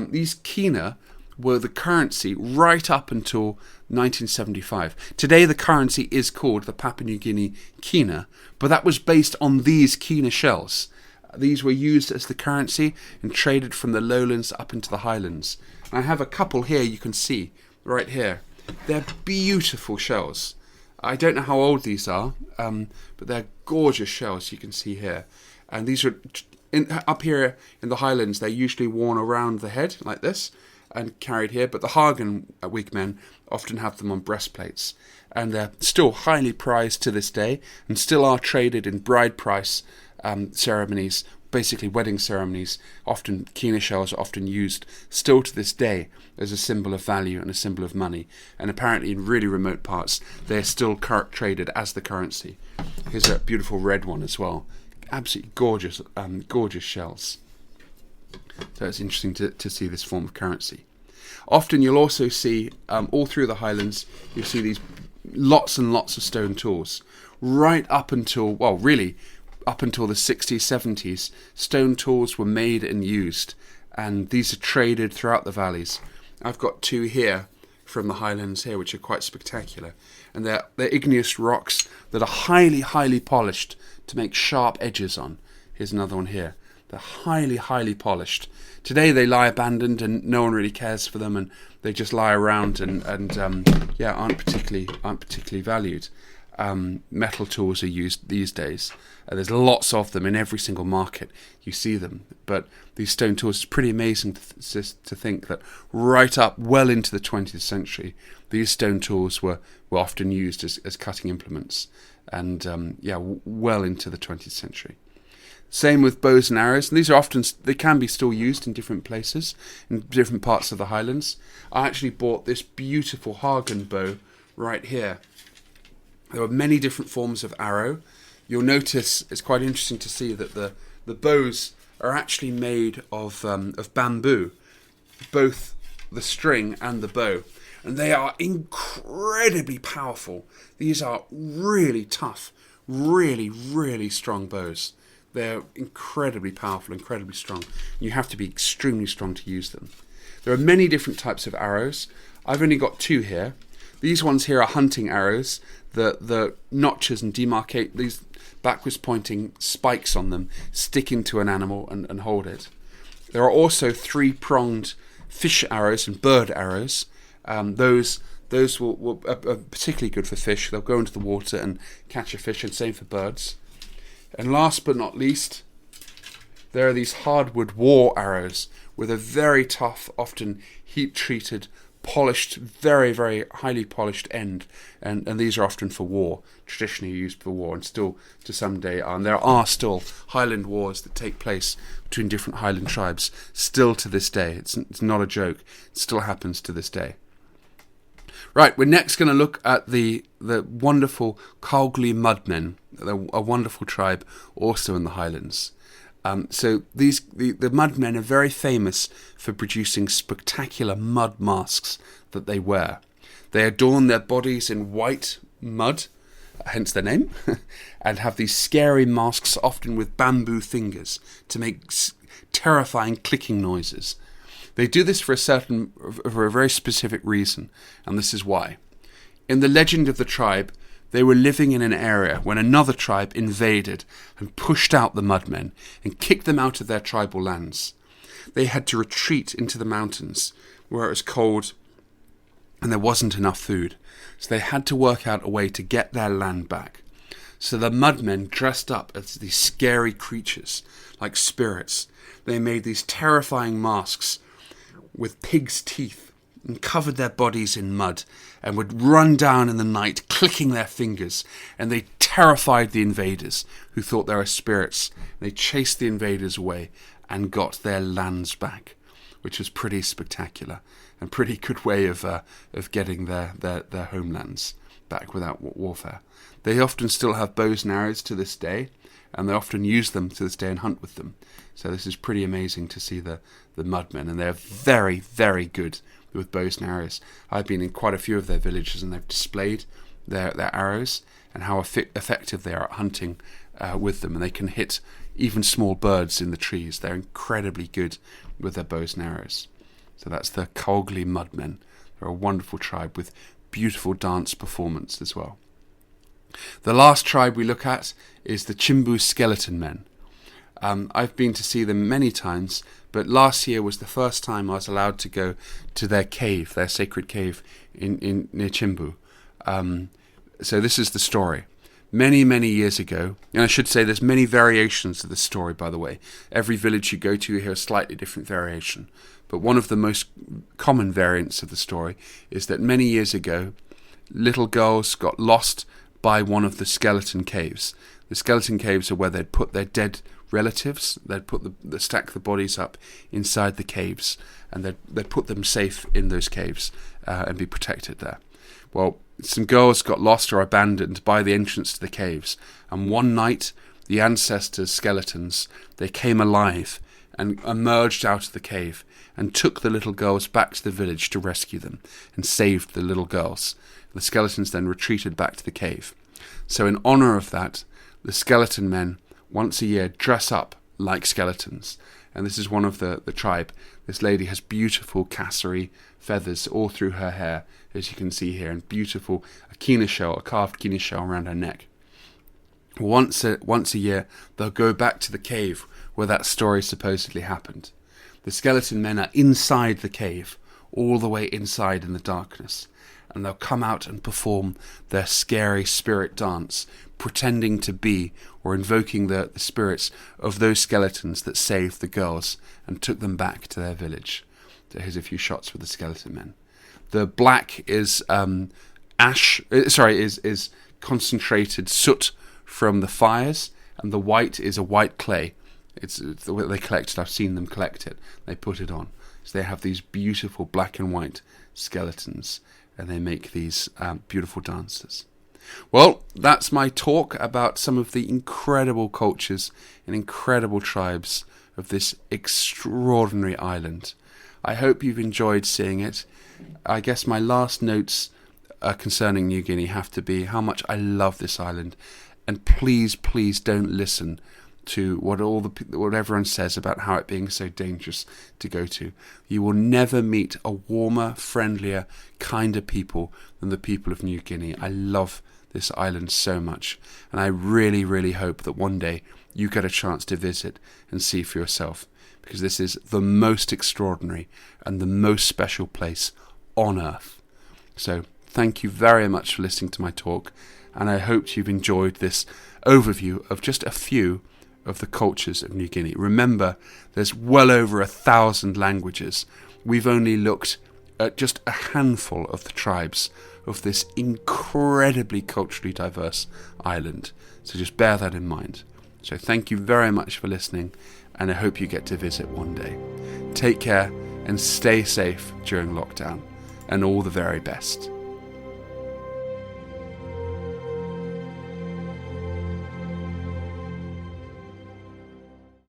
These kina were the currency right up until 1975. Today the currency is called the Papua New Guinea kina, but that was based on these kina shells. These were used as the currency and traded from the lowlands up into the highlands. And I have a couple here you can see, right here. They're beautiful shells. I don't know how old these are, but they're gorgeous shells you can see here. And these are, up here in the highlands, they're usually worn around the head like this and carried here. But the Hagen wigmen often have them on breastplates. And they're still highly prized to this day and still are traded in bride price ceremonies, basically wedding ceremonies. Often kina shells are often used still to this day as a symbol of value and a symbol of money. And apparently in really remote parts they're still traded as the currency. Here's a beautiful red one as well. Absolutely gorgeous, gorgeous shells. So it's interesting to see this form of currency. Often you'll also see all through the highlands you'll see these lots and lots of stone tools right up until, well, really up until the 60s, 70s, stone tools were made and used, and these are traded throughout the valleys. I've got two here from the highlands here, which are quite spectacular, and they're igneous rocks that are highly, highly polished to make sharp edges on. Here's another one here. They're highly, highly polished. Today they lie abandoned, and no one really cares for them, and they just lie around and aren't particularly valued. Metal tools are used these days. There's lots of them in every single market. You see them. But these stone tools, it's pretty amazing to think that right up well into the 20th century, these stone tools were often used as cutting implements. And well into the 20th century. Same with bows and arrows. And these are often, they can be still used in different places, in different parts of the highlands. I actually bought this beautiful Hagen bow right here. There are many different forms of arrow. You'll notice it's quite interesting to see that the bows are actually made of bamboo, both the string and the bow. And they are incredibly powerful. These are really tough, really, really strong bows. They're incredibly powerful, incredibly strong. You have to be extremely strong to use them. There are many different types of arrows. I've only got two here. These ones here are hunting arrows. The notches and demarcate these backwards pointing spikes on them, stick into an animal and hold it. There are also three-pronged fish arrows and bird arrows. Those Those are particularly good for fish. They'll go into the water and catch a fish, and same for birds. And last but not least, there are these hardwood war arrows with a very tough, often heat-treated, polished, very, very highly polished end. And these are often for war, traditionally used for war, and still to some day are. And there are still Highland wars that take place between different Highland tribes, still to this day. It's not a joke. It still happens to this day. Right, we're next going to look at the wonderful Huli mudmen, a wonderful tribe also in the Highlands. So the mudmen are very famous for producing spectacular mud masks that they wear. They adorn their bodies in white mud, hence their name, and have these scary masks, often with bamboo fingers, to make terrifying clicking noises. They do this for a very specific reason, and this is why. In the legend of the tribe, they were living in an area when another tribe invaded and pushed out the mudmen and kicked them out of their tribal lands. They had to retreat into the mountains where it was cold and there wasn't enough food, so they had to work out a way to get their land back. So the mudmen dressed up as these scary creatures, like spirits. They made these terrifying masks with pig's teeth and covered their bodies in mud and would run down in the night clicking their fingers, and they terrified the invaders who thought they were spirits. They chased the invaders away and got their lands back, which was pretty spectacular and pretty good way of getting their homelands back without warfare. They often still have bows and arrows to this day, and they often use them to this day and hunt with them. So this is pretty amazing to see the mudmen, and they're very, very good with bows and arrows. I've been in quite a few of their villages, and they've displayed their arrows and how effective they are at hunting with them, and they can hit even small birds in the trees. They're incredibly good with their bows and arrows. So that's the Huli mudmen. They're a wonderful tribe with beautiful dance performance as well. The last tribe we look at is the Chimbu skeleton men. I've been to see them many times, but last year was the first time I was allowed to go to their cave, their sacred cave in near Chimbu. So this is the story. Many, many years ago, and I should say there's many variations of this story, by the way. Every village you go to, you hear a slightly different variation. But one of the most common variants of the story is that many years ago, little girls got lost by one of the skeleton caves. The skeleton caves are where they'd put their dead relatives. They'd stack the bodies up inside the caves, and they'd put them safe in those caves and be protected there. Well, some girls got lost or abandoned by the entrance to the caves, and one night the ancestors' skeletons, they came alive and emerged out of the cave and took the little girls back to the village to rescue them and saved the little girls. The skeletons then retreated back to the cave. So in honour of that, the skeleton men once a year dress up like skeletons. And this is one of the tribe. This lady has beautiful cassory feathers all through her hair, as you can see here, and beautiful a carved kina shell around her neck. Once a year, they'll go back to the cave where that story supposedly happened. The skeleton men are inside the cave, all the way inside in the darkness, and they'll come out and perform their scary spirit dance, pretending to be or invoking the spirits of those skeletons that saved the girls and took them back to their village. So here's a few shots with the skeleton men. The black is is concentrated soot from the fires, and the white is a white clay. It's the way they collect it. I've seen them collect it. They put it on. So they have these beautiful black and white skeletons, and they make these beautiful dances. Well, that's my talk about some of the incredible cultures and incredible tribes of this extraordinary island. I hope you've enjoyed seeing it. I guess my last notes concerning New Guinea have to be how much I love this island. And please, please don't listen to what everyone says about how it being so dangerous to go to. You will never meet a warmer, friendlier, kinder people than the people of New Guinea. I love this island so much, and I really, really hope that one day you get a chance to visit and see for yourself, because this is the most extraordinary and the most special place on earth. So thank you very much for listening to my talk, and I hope you've enjoyed this overview of just a few of the cultures of New Guinea. Remember, there's well over 1,000 languages. We've only looked at just a handful of the tribes of this incredibly culturally diverse island. So just bear that in mind. So thank you very much for listening, and I hope you get to visit one day. Take care and stay safe during lockdown, and all the very best.